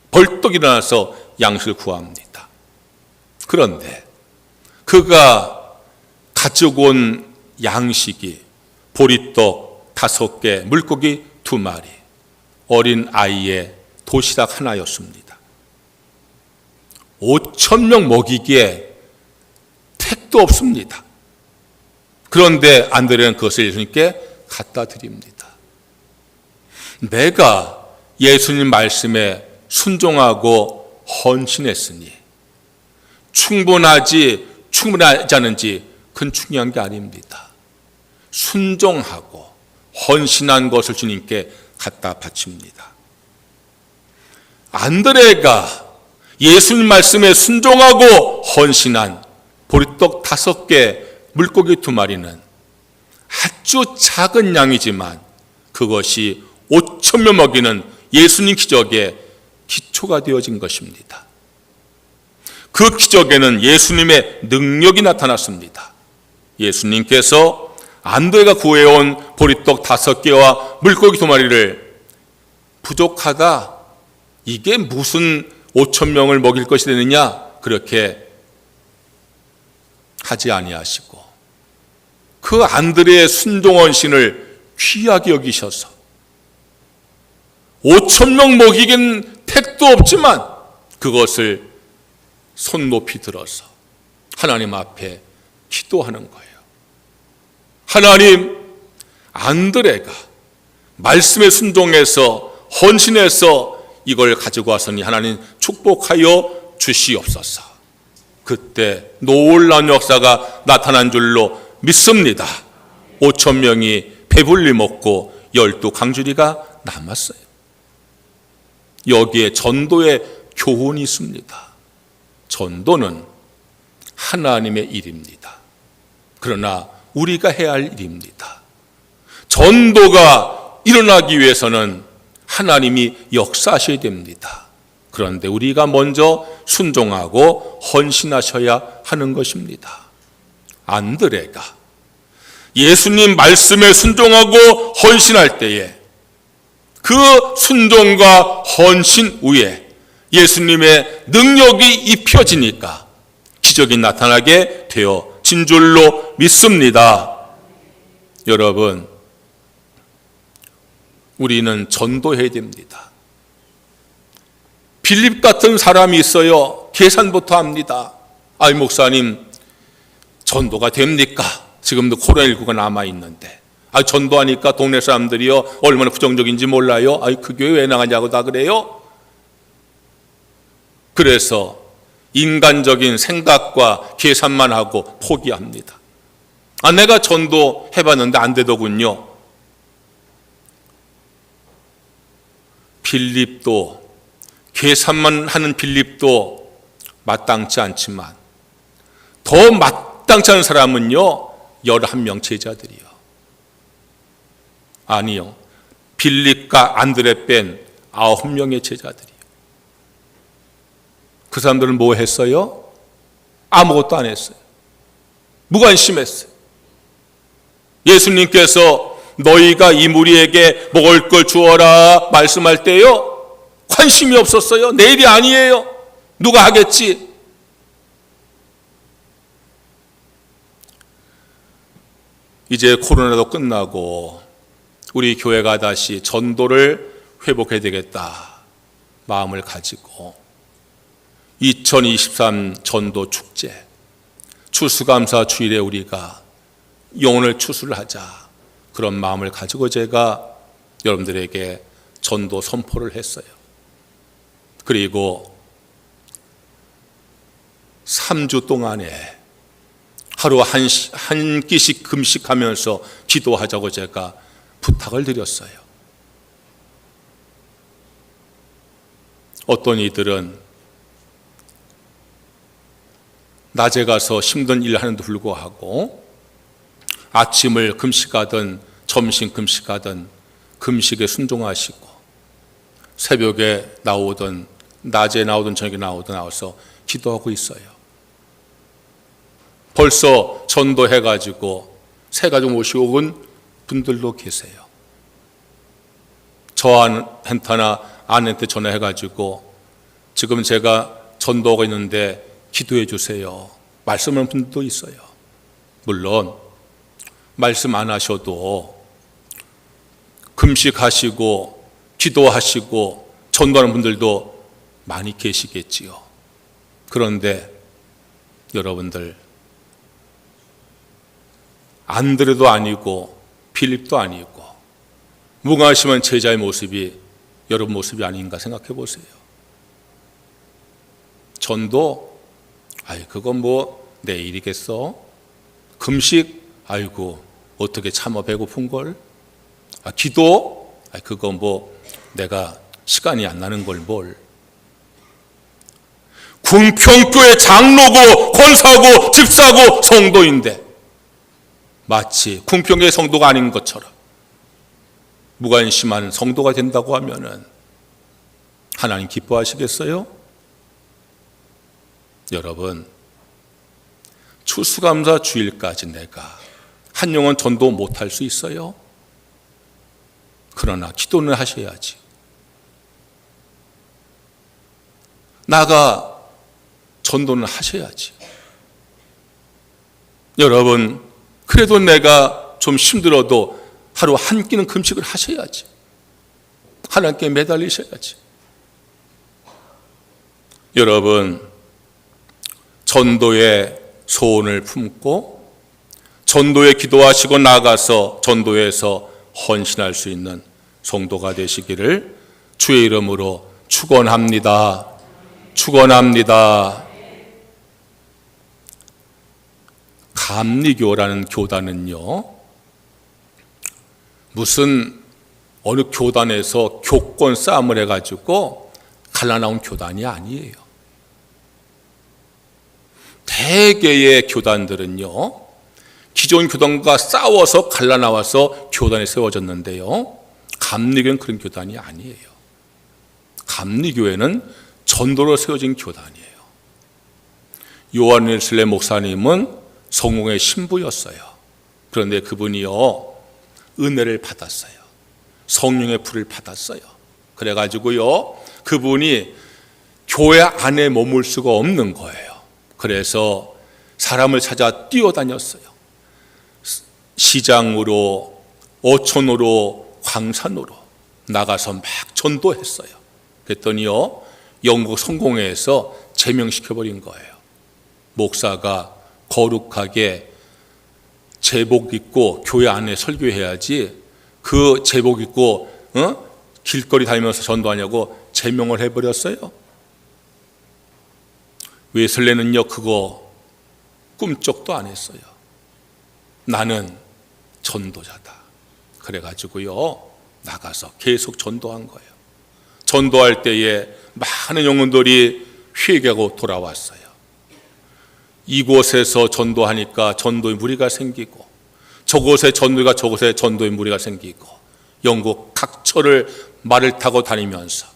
벌떡 일어나서 양식을 구합니다. 그런데 그가 가지고 온 양식이 보리떡 5개, 물고기 2마리, 어린 아이의 도시락 하나였습니다. 5,000명 먹이기에 택도 없습니다. 그런데 안드레는 그것을 예수님께 갖다 드립니다. 내가 예수님 말씀에 순종하고 헌신했으니 충분하지 않은지 그건 중요한 게 아닙니다. 순종하고 헌신한 것을 주님께 갖다 바칩니다. 안드레가 예수님 말씀에 순종하고 헌신한 보리떡 5개, 물고기 2마리는 아주 작은 양이지만 그것이 5,000명 먹이는 예수님 기적의 기초가 되어진 것입니다. 그 기적에는 예수님의 능력이 나타났습니다. 예수님께서 안드레가 구해온 보리떡 5개와 물고기 2마리를 부족하다, 이게 무슨 5,000명을 먹일 것이 되느냐, 그렇게 하지 아니하시고 그 안드레의 순종헌신을 귀하게 여기셔서 5,000명 먹이긴 택도 없지만 그것을 손 높이 들어서 하나님 앞에 기도하는 거예요. 하나님, 안드레가 말씀에 순종해서 헌신해서 이걸 가지고 왔으니 하나님 축복하여 주시옵소서. 그때 놀라운 역사가 나타난 줄로 믿습니다. 5,000명이 배불리 먹고 12 강주리가 남았어요. 여기에 전도의 교훈이 있습니다. 전도는 하나님의 일입니다. 그러나 우리가 해야 할 일입니다. 전도가 일어나기 위해서는 하나님이 역사하셔야 됩니다. 그런데 우리가 먼저 순종하고 헌신하셔야 하는 것입니다. 안드레가 예수님 말씀에 순종하고 헌신할 때에 그 순종과 헌신 후에 예수님의 능력이 입혀지니까 기적이 나타나게 되어진 줄로 믿습니다. 여러분, 우리는 전도해야 됩니다. 빌립 같은 사람이 있어요. 계산부터 합니다. 아이 목사님, 전도가 됩니까? 지금도 코로나19가 남아있는데. 전도하니까 동네 사람들이요 얼마나 부정적인지 몰라요. 그 교회 왜 나가냐고 다 그래요. 그래서 인간적인 생각과 계산만 하고 포기합니다. 내가 전도해봤는데 안 되더군요. 빌립도, 계산만 하는 빌립도 마땅치 않지만 더 마땅치 않은 사람은요 11명 제자들이요. 아니요, 빌립과 안드레 뺀 9명의 제자들이요. 그 사람들은 뭐 했어요? 아무것도 안 했어요. 무관심했어요. 예수님께서 너희가 이 무리에게 먹을 걸 주어라 말씀할 때요 관심이 없었어요. 내일이 아니에요. 누가 하겠지? 이제 코로나도 끝나고 우리 교회가 다시 전도를 회복해야 되겠다 마음을 가지고 2023 전도 축제 추수감사 주일에 우리가 영혼을 추수를 하자 그런 마음을 가지고 제가 여러분들에게 전도 선포를 했어요. 그리고 3주 동안에 하루 한 끼씩 금식하면서 기도하자고 제가 부탁을 드렸어요. 어떤 이들은 낮에 가서 힘든 일 하는데 불구하고 아침을 금식하든 점심 금식하든 금식에 순종하시고 새벽에 나오든 낮에 나오든 저녁에 나오든 나와서 기도하고 있어요. 벌써 전도해가지고 새 가족 모시고 온 분들도 계세요. 저한테나 아내한테 전화해가지고 지금 제가 전도하고 있는데 기도해 주세요 말씀하는 분들도 있어요. 물론 말씀 안 하셔도 금식하시고 기도하시고 전도하는 분들도 많이 계시겠지요. 그런데 여러분들 안드레도 아니고 빌립도 아니고 무관심한 제자의 모습이 여러분 모습이 아닌가 생각해 보세요. 전도 그건 뭐 내일이겠어. 금식 아이고 어떻게 참아 배고픈 걸. 기도 그건 뭐 내가 시간이 안 나는 걸 뭘. 궁평교회 장로고 권사고 집사고 성도인데 마치 궁평교회 성도가 아닌 것처럼 무관심한 성도가 된다고 하면은 하나님 기뻐하시겠어요? 여러분, 추수감사 주일까지 내가 한 영혼 전도 못할 수 있어요? 그러나 기도는 하셔야지. 나가 전도는 하셔야지. 여러분, 그래도 내가 좀 힘들어도 하루 한 끼는 금식을 하셔야지. 하나님께 매달리셔야지. 여러분, 전도의 소원을 품고 전도에 기도하시고 나가서 전도에서 헌신할 수 있는 성도가 되시기를 주의 이름으로 축원합니다. 축원합니다. 감리교라는 교단은요, 무슨 어느 교단에서 교권 싸움을 해가지고 갈라나온 교단이 아니에요. 대개의 교단들은요, 기존 교단과 싸워서 갈라나와서 교단이 세워졌는데요, 감리교는 그런 교단이 아니에요. 감리교회는 전도로 세워진 교단이에요. 요한 웨슬레 목사님은 성공의 신부였어요. 그런데 그분이요, 은혜를 받았어요. 성령의 불을 받았어요. 그래가지고요, 그분이 교회 안에 머물 수가 없는 거예요. 그래서 사람을 찾아 뛰어다녔어요. 시장으로, 어촌으로, 광산으로 나가서 막 전도했어요. 그랬더니요, 영국 성공회에서 제명시켜버린 거예요. 목사가 거룩하게 제복 입고 교회 안에 설교해야지 그 제복 입고 길거리 다니면서 전도하냐고 제명을 해버렸어요. 웨슬레는요, 그거 꿈쩍도 안 했어요. 나는 전도자다. 그래가지고요, 나가서 계속 전도한 거예요. 전도할 때에 많은 영혼들이 회개하고 돌아왔어요. 이곳에서 전도하니까 전도의 무리가 생기고, 저곳에 전도의 무리가 생기고, 영국 각처를 말을 타고 다니면서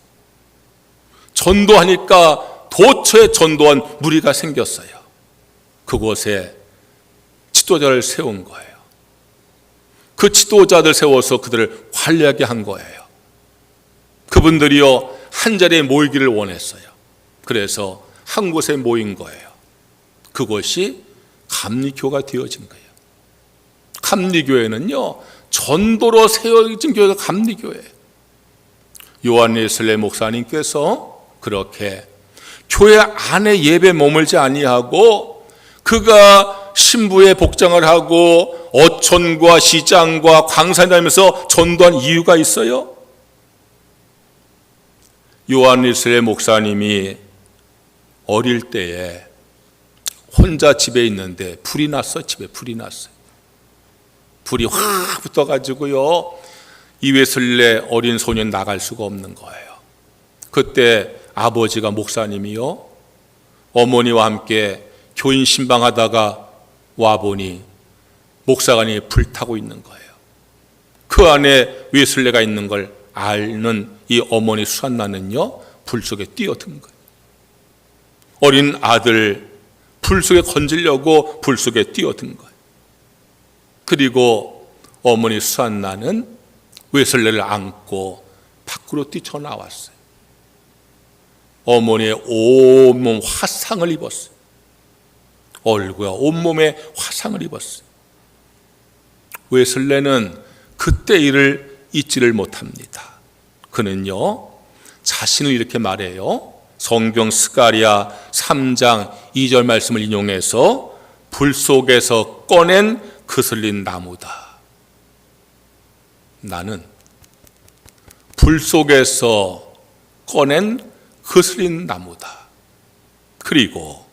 전도하니까 도처에 전도한 무리가 생겼어요. 그곳에 지도자를 세운 거예요. 그 지도자들 세워서 그들을 관리하게 한 거예요. 그분들이요, 한자리에 모이기를 원했어요. 그래서 한 곳에 모인 거예요. 그것이 감리교가 되어진 거예요. 감리교회는요, 전도로 세워진 교회가 감리교회예요. 요한 웨슬레 목사님께서 그렇게 교회 안에 예배 머물지 아니하고 그가 신부의 복장을 하고 어촌과 시장과 광산에 다니면서 전도한 이유가 있어요. 요한 웨슬레 목사님이 어릴 때에 혼자 집에 있는데 불이 났어요. 집에 불이 났어요. 불이 확 붙어가지고요, 이 웨슬레 어린 소년 나갈 수가 없는 거예요. 그때 아버지가 목사님이요, 어머니와 함께 교인 신방하다가 와보니 목사관이 불타고 있는 거예요. 그 안에 웨슬레가 있는 걸 아는 이 어머니 수산나는요, 불 속에 뛰어든 거예요. 어린 아들 불 속에 건지려고 불 속에 뛰어든 거예요. 그리고 어머니 수산나는 웨슬레를 안고 밖으로 뛰쳐나왔어요. 어머니의 온몸 화상을 입었어요. 얼굴과 온몸에 화상을 입었어요. 웨슬레는 그때 일을 잊지를 못합니다. 그는요, 자신을 이렇게 말해요. 성경 스가랴 3장 2절 말씀을 인용해서 불 속에서 꺼낸 그슬린 나무다. 나는 불 속에서 꺼낸 그슬린 나무다. 그리고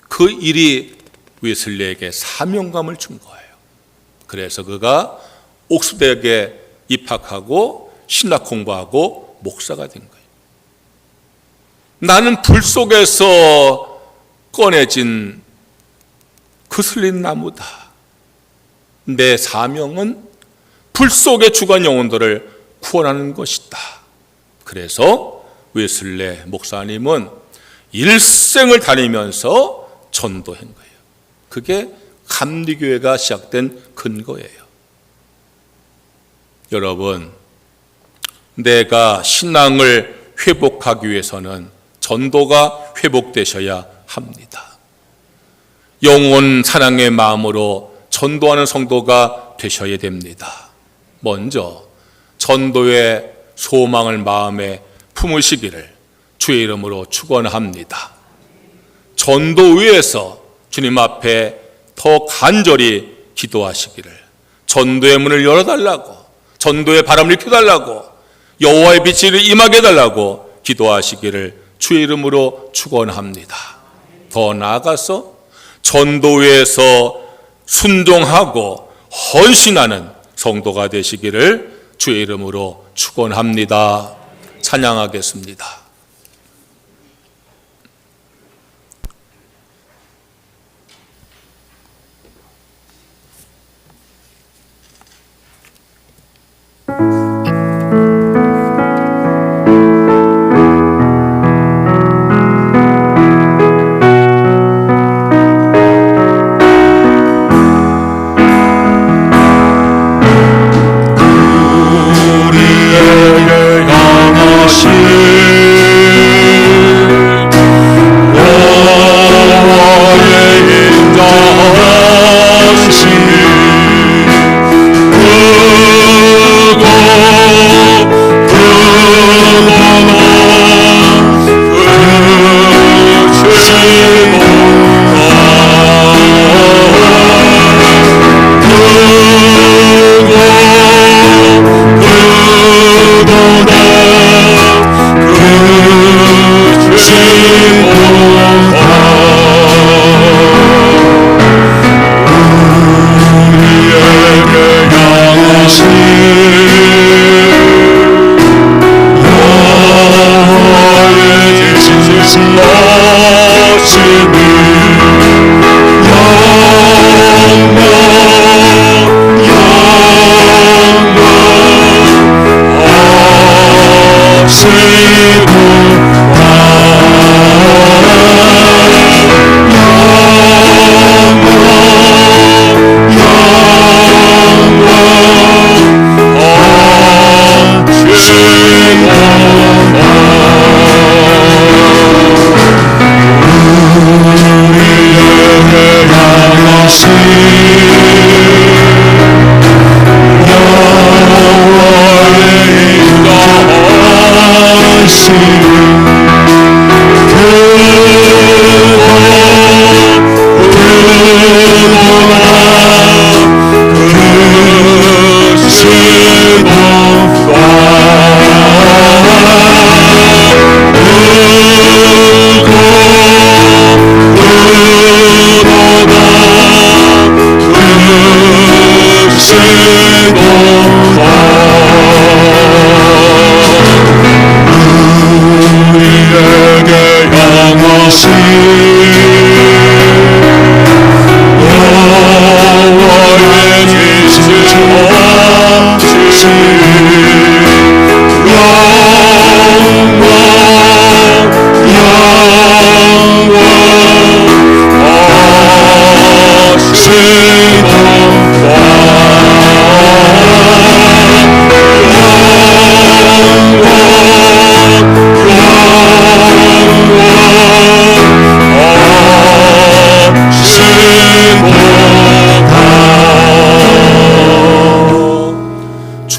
그 일이 웨슬레에게 사명감을 준 거예요. 그래서 그가 옥스대학에 입학하고 신학 공부하고 목사가 된 거예요. 나는 불 속에서 꺼내진 그슬린 나무다. 내 사명은 불 속에 죽은 영혼들을 구원하는 것이다. 그래서 웨슬레 목사님은 일생을 다니면서 전도한 거예요. 그게 감리교회가 시작된 근거예요. 여러분, 내가 신앙을 회복하기 위해서는 전도가 회복되셔야 합니다. 영혼 사랑의 마음으로 전도하는 성도가 되셔야 됩니다. 먼저 전도의 소망을 마음에 품으시기를 주의 이름으로 축원합니다. 전도 위해서 주님 앞에 더 간절히 기도하시기를, 전도의 문을 열어달라고, 전도의 바람을 켜달라고, 여호와의 빛이 임하게 해달라고 기도하시기를 주의 이름으로 축원합니다. 더 나아가서 전도에서 순종하고 헌신하는 성도가 되시기를 주의 이름으로 축원합니다. 찬양하겠습니다.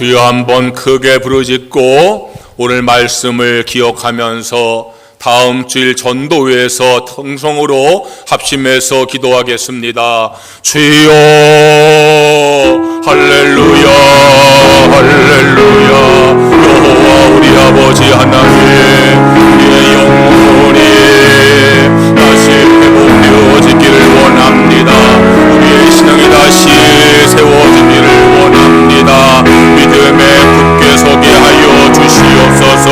주여 한번 크게 부르짖고 오늘 말씀을 기억하면서 다음 주일 전도회에서 통성으로 합심해서 기도하겠습니다. 주여 할렐루야 할렐루야. 여호와 우리 아버지 하나님, 우리의 영혼이 다시 회복되어지기를 원합니다. 우리의 신앙이 다시 세워지기를 원합니다. 믿음에 굳게 서게 하여 주시옵소서.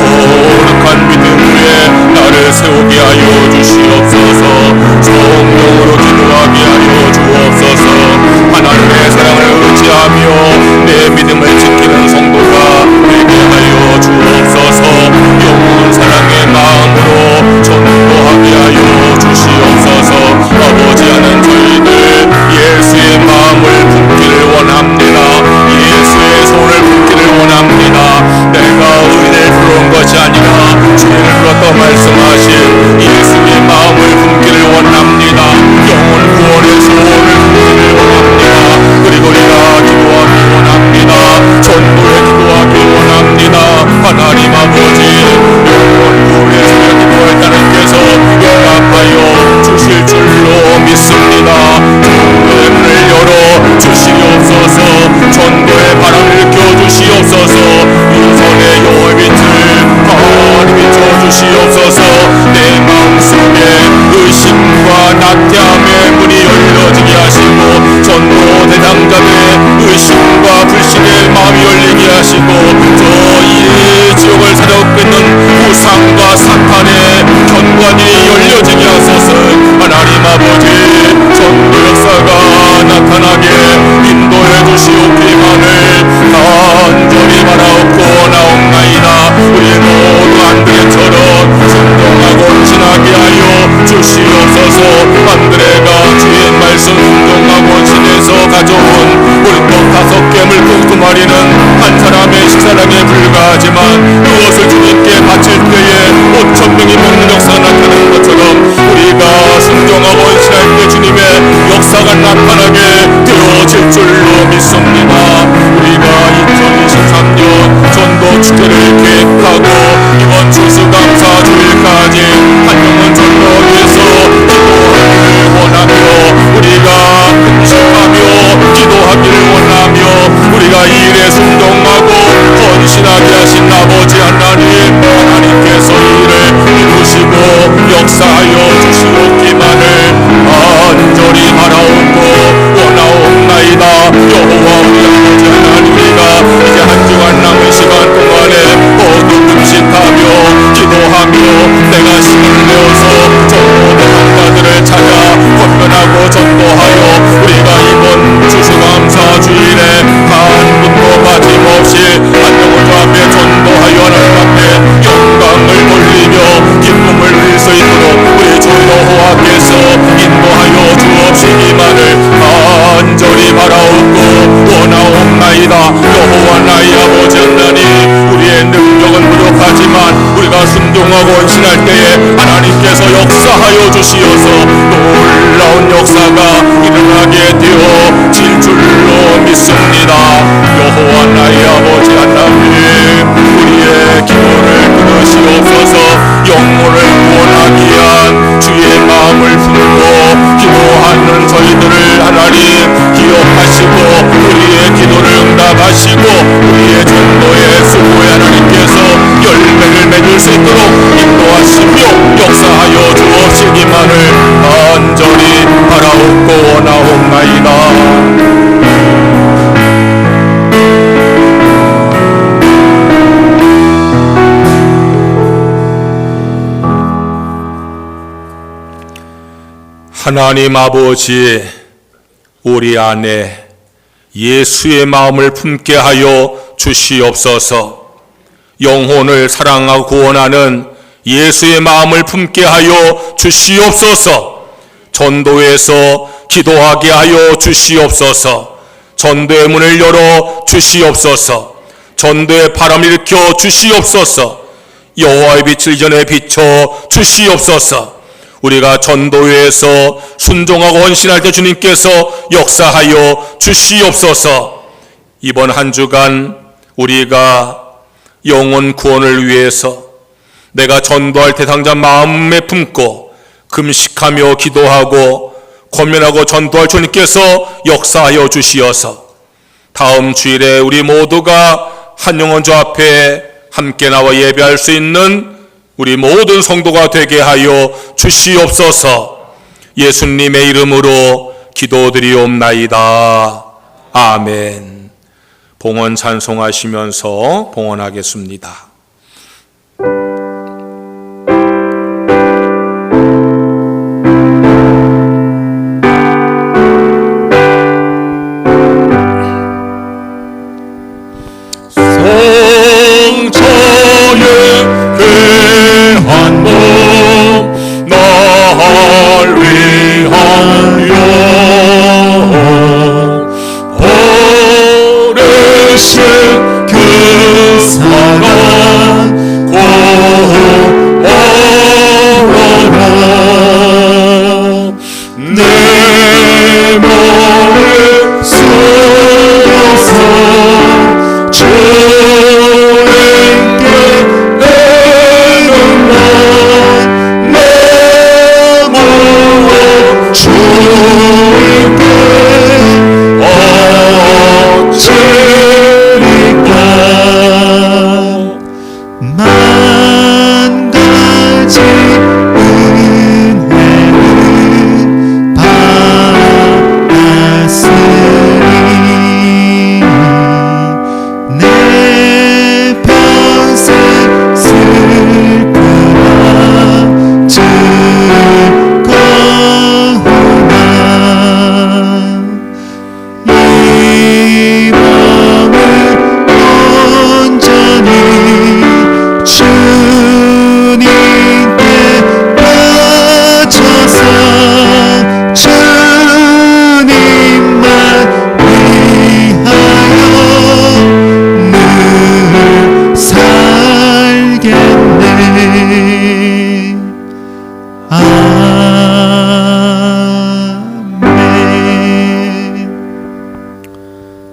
거룩한 믿음 위에 나를 세우게 하여 주시옵소서. 성령으로 기도하게 하여 주옵소서. 하나님의 사랑을 의지하며 내 믿음을 지키는 성도가 되게 하여 주옵소서. 영원 사랑의 마음으로 전도하게 하여 주시옵소서. 아버지 하는 저희들 예수의 마음을 품기를 원합니다. 예수의 손을 품기를 원합니다. 내가 의인을 부르는 것이 아니라 죄를 불렀다고 말씀하신 예수의 마음을 품기를 원합니다. 영혼 구원의 손을 품기를 원합니다. 그리고 우리가 기도하기 원합니다. 전도에 기도하기 원합니다. 하나님 아버지, 영혼 구원의 손에 기도했다는께서 응답하여 주실 줄로 믿습니다. 전도의 문을 열어 주시옵소서. 전도의 바람을 켜주시옵소서. 인선의 여호와의 빛을 가득 비춰주시옵소서. 내 마음속에 의심과 나태함의 문이 열려지게 하시고 전도 대상자들의 의심과 불신의 마음이 열리게 하시고 저 지옥을 사려있는 우상과 사탄의 견관이 열려지게 하소서. 하나님 아버지, 전도 역사가 나타나게 인도해 주시옵기만을 간절히 바라옵고 나옵나이다. 우리 모두 안드레처럼 순종하고 신하게 하여 주시옵소서. 안드레가 주의 말씀 순종하고 신에서 가져온 물떡 5개 물고기 2마리는 한 사람의 식사량에 불과하지만 그것을 주님께 바칠 때에 5,000명이 먹는 역사가 나타나는 것처럼 우리가 순종하고 신할 때 주님의 역사가 나타나게 되어질 줄로 믿습니다. 우리가 2023년 전도 축제를 계획하고 이번 추수감사 주일까지 한영원 전도를 위해서 주시옵소서. 놀라운 역사가 일어나게 되어질 줄로 믿습니다. 여호와 나의 아버지 하나님, 우리의 기도를 들으시옵소서. 영혼을 구원하기 위한 주의 마음을 품고 기도하는 저희들을 하나님 기억하시고 우리의 기도를 응답하시고 우리의 전도의 수고에 하나님께서 열매를 맺을 수 있도록 인도하시며 역사하여 주옵시기만을 간절히 바라옵고 원하옵나이다. 하나님 아버지, 우리 안에 예수의 마음을 품게 하여 주시옵소서. 영혼을 사랑하고 구원하는 예수의 마음을 품게 하여 주시옵소서. 전도에서 기도하게 하여 주시옵소서. 전도의 문을 열어 주시옵소서. 전도의 바람을 일으켜 주시옵소서. 여호와의 빛을 이전에 비춰 주시옵소서. 우리가 전도회에서 순종하고 헌신할 때 주님께서 역사하여 주시옵소서. 이번 한 주간 우리가 영혼 구원을 위해서 내가 전도할 대상자 마음에 품고 금식하며 기도하고 권면하고 전도할 주님께서 역사하여 주시어서 다음 주일에 우리 모두가 한 영혼주 앞에 함께 나와 예배할 수 있는 우리 모든 성도가 되게 하여 주시옵소서. 예수님의 이름으로 기도드리옵나이다. 아멘. 봉헌 찬송하시면서 봉헌하겠습니다.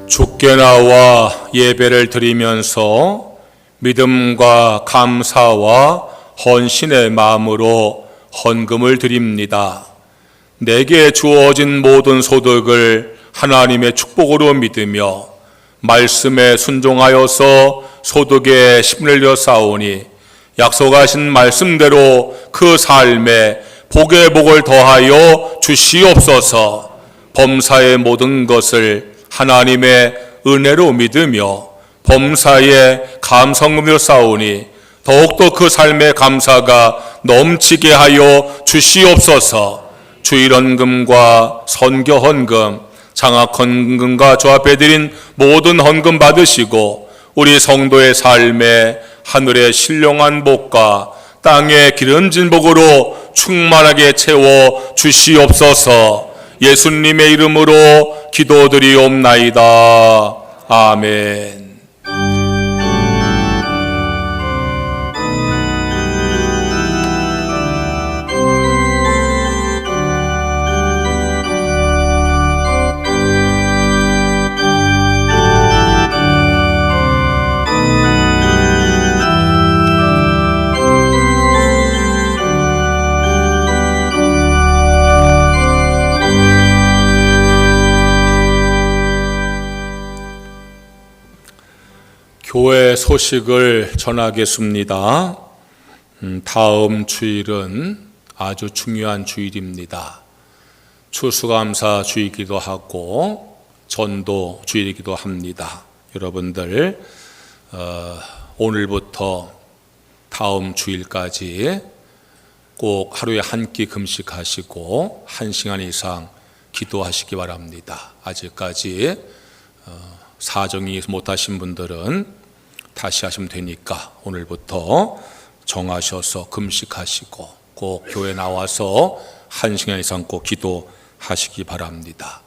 주께 나와 예배를 드리면서 믿음과 감사와 헌신의 마음으로 헌금을 드립니다. 내게 주어진 모든 소득을 하나님의 축복으로 믿으며 말씀에 순종하여서 소득에 힘을 내어 싸우니 약속하신 말씀대로 그 삶에 복의 복을 더하여 주시옵소서. 범사의 모든 것을 하나님의 은혜로 믿으며 범사에 감성금으로 싸우니 더욱더 그 삶의 감사가 넘치게 하여 주시옵소서. 주일헌금과 선교헌금, 장학헌금과 주 앞에 드린 모든 헌금 받으시고 우리 성도의 삶에 하늘의 신령한 복과 땅의 기름진 복으로 충만하게 채워 주시옵소서. 예수님의 이름으로 기도드리옵나이다. 아멘. 교회 소식을 전하겠습니다. 다음 주일은 아주 중요한 주일입니다. 추수감사 주일이기도 하고 전도 주일이기도 합니다. 여러분들 오늘부터 다음 주일까지 꼭 하루에 한 끼 금식하시고 1시간 이상 기도하시기 바랍니다. 아직까지 사정이 못하신 분들은 다시 하시면 되니까 오늘부터 정하셔서 금식하시고 꼭 교회 나와서 1시간 이상 꼭 기도하시기 바랍니다.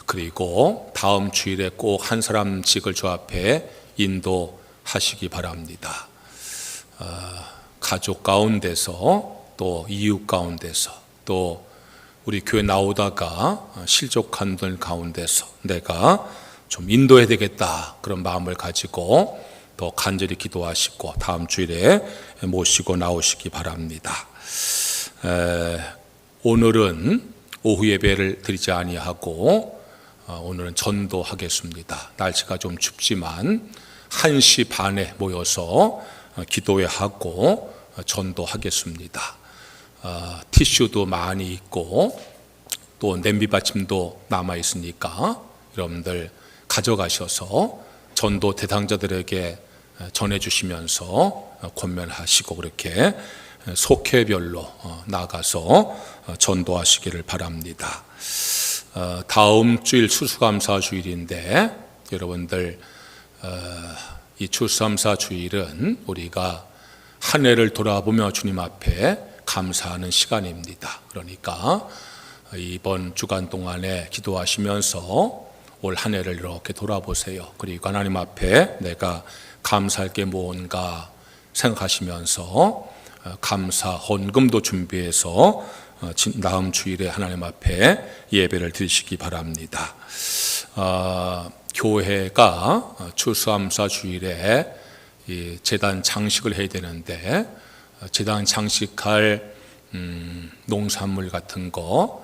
그리고 다음 주일에 꼭 한 사람씩을 주 앞에 인도하시기 바랍니다. 가족 가운데서 또 이웃 가운데서 또 우리 교회 나오다가 실족한 분 가운데서 내가 좀 인도해야 되겠다 그런 마음을 가지고 또 간절히 기도하시고 다음 주일에 모시고 나오시기 바랍니다. 오늘은 오후 예배를 드리지 아니하고 오늘은 전도하겠습니다. 날씨가 좀 춥지만 1시 반에 모여서 기도회 하고 전도하겠습니다. 티슈도 많이 있고 또 냄비 받침도 남아 있으니까 여러분들 가져가셔서 전도 대상자들에게 전해주시면서 권면하시고 그렇게 속회별로 나가서 전도하시기를 바랍니다. 다음 주일 추수감사 주일인데 여러분들 이 추수감사 주일은 우리가 한 해를 돌아보며 주님 앞에 감사하는 시간입니다. 그러니까 이번 주간 동안에 기도하시면서 올 한 해를 이렇게 돌아보세요. 그리고 하나님 앞에 내가 감사할 게 뭔가 생각하시면서 감사 헌금도 준비해서 다음 주일에 하나님 앞에 예배를 드리시기 바랍니다. 교회가 추수감사 주일에 제단 장식을 해야 되는데 제단 장식할 농산물 같은 거,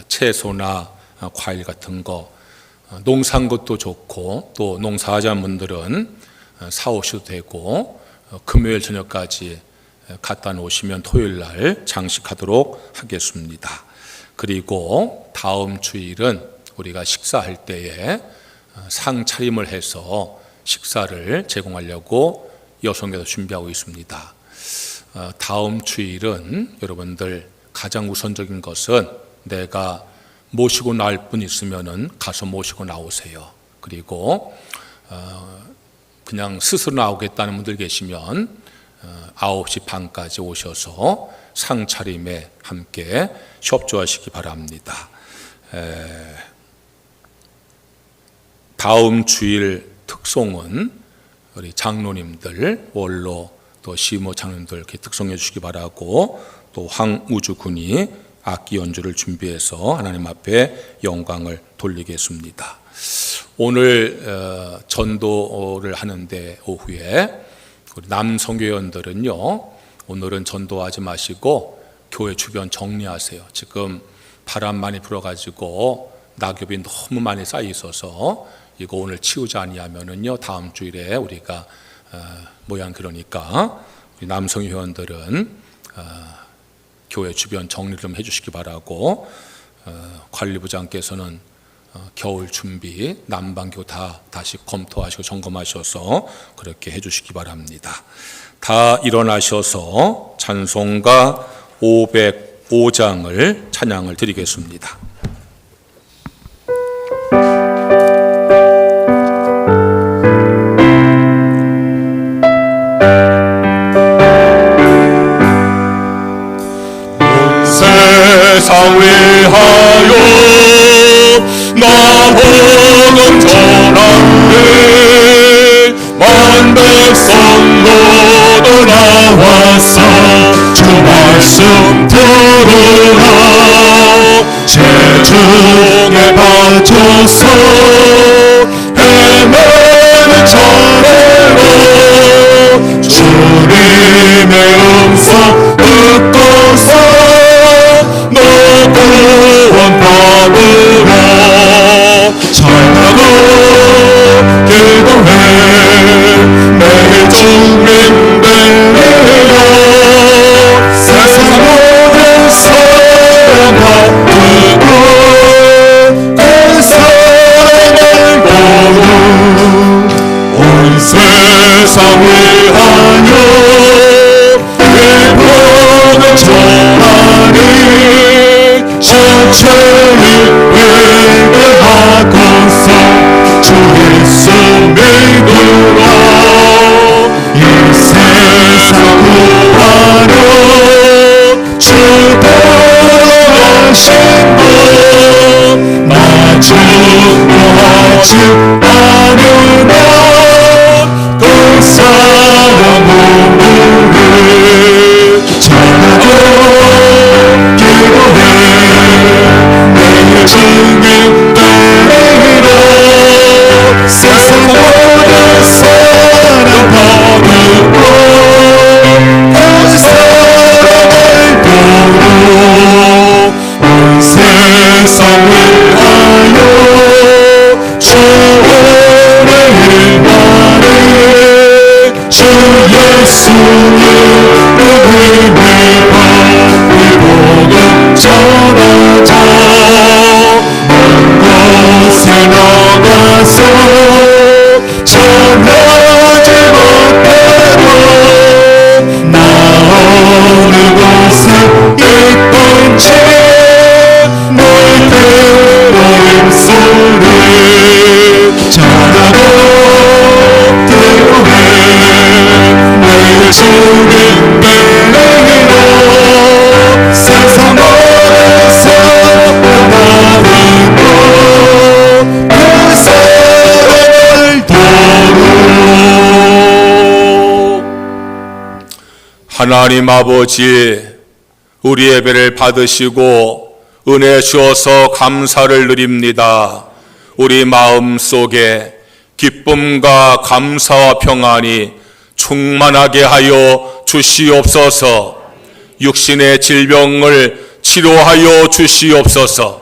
채소나 과일 같은 거, 농산 것도 좋고 또 농사하지 않은 분들은 사오셔도 되고 금요일 저녁까지 갖다 놓으시면 토요일 날 장식하도록 하겠습니다. 그리고 다음 주일은 우리가 식사할 때에 상 차림을 해서 식사를 제공하려고 여성에서 준비하고 있습니다. 다음 주일은 여러분들 가장 우선적인 것은 내가 모시고 나올 분 있으면은 가서 모시고 나오세요. 그리고 그냥 스스로 나오겠다는 분들 계시면 9시 반까지 오셔서 상차림에 함께 협조하시기 바랍니다. 다음 주일 특송은 우리 장로님들, 원로 또 시모 장로님들 이렇게 특송해 주시기 바라고 또 황우주 군이 악기 연주를 준비해서 하나님 앞에 영광을 돌리겠습니다. 오늘 전도를 하는데 오후에 우리 남성교회원들은요 오늘은 전도하지 마시고 교회 주변 정리하세요. 지금 바람 많이 불어가지고 낙엽이 너무 많이 쌓여 있어서 이거 오늘 치우지 아니하면은요 다음 주일에 우리가 모양 그러니까 우리 남성 회원들은 교회 주변 정리 좀 해주시기 바라고 관리부장께서는 겨울 준비 난방교 다시 검토하시고 점검하셔서 그렇게 해주시기 바랍니다. 다 일어나셔서 찬송가 505장을 찬양을 드리겠습니다. 세상 위하여 나 복음 전하네 만백성 모두 나와서 주 말씀 들으라 재중에 바쳐서 헤매는 차례로 주님의 음성 듣고서 구원 받으라 찬양하고 기도해 죄를 회개하고서 주 예수 믿으라. 이 세상 구하려 주 보내신 분 나 증거하지 않으면 그 사람 우물을 전하고 기도해 내 주님 때리라. 세상 모든 사랑하고 그 사랑을 도로 온 세상을 하여 주의 일만을 주 예수의 은혜를 받고 복음 전하자. 먼 곳에 나가서 전하지 못해도 나 어느 곳에 있든지 늘 들어 입술을 전하고 기도해 내 주님 때리라. 세상 어디서 나르고 그 사랑을 도로. 하나님 아버지, 우리 예배를 받으시고 은혜 주어서 감사를 드립니다. 우리 마음속에 기쁨과 감사와 평안이 충만하게 하여 주시옵소서. 육신의 질병을 치료하여 주시옵소서.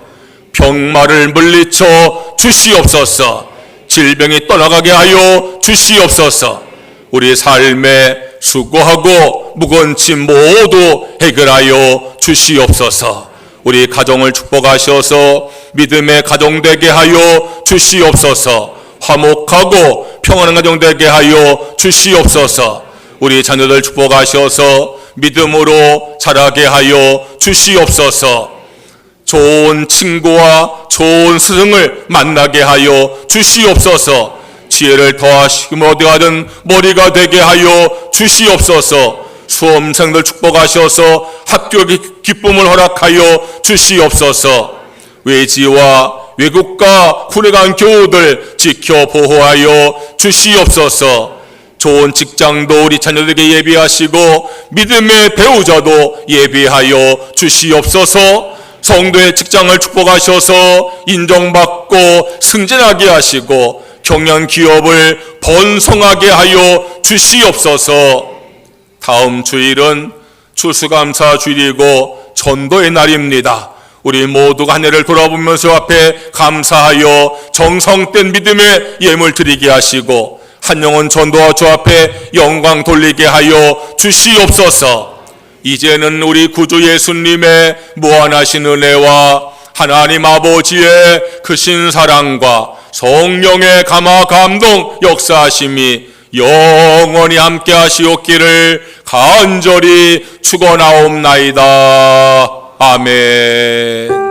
병마를 물리쳐 주시옵소서. 질병이 떠나가게 하여 주시옵소서. 우리 삶에 수고하고 무거운 짐 모두 해결하여 주시옵소서. 우리 가정을 축복하셔서 믿음의 가정 되게 하여 주시옵소서. 화목하고 평안한 가정 되게 하여 주시옵소서. 우리 자녀들 축복하셔서 믿음으로 자라게 하여 주시옵소서. 좋은 친구와 좋은 스승을 만나게 하여 주시옵소서. 지혜를 더하시고 어디 가든 머리가 되게 하여 주시옵소서. 수험생들 축복하셔서 학교 기쁨을 허락하여 주시옵소서. 외지와 외국과 군에 간 교우들 지켜 보호하여 주시옵소서. 좋은 직장도 우리 자녀들에게 예비하시고 믿음의 배우자도 예비하여 주시옵소서. 성도의 직장을 축복하셔서 인정받고 승진하게 하시고 경영 기업을 번성하게 하여 주시옵소서. 다음 주일은 추수감사 주일이고 전도의 날입니다. 우리 모두가 한 해를 돌아보면서 앞에 감사하여 정성된 믿음의 예물 드리게 하시고 한 영혼 전도와 주 앞에 영광 돌리게 하여 주시옵소서. 이제는 우리 구주 예수님의 무한하신 은혜와 하나님 아버지의 크신 사랑과 성령의 감화 감동 역사하심이 영원히 함께 하시옵기를 간절히 축원하옵나이다. 아멘.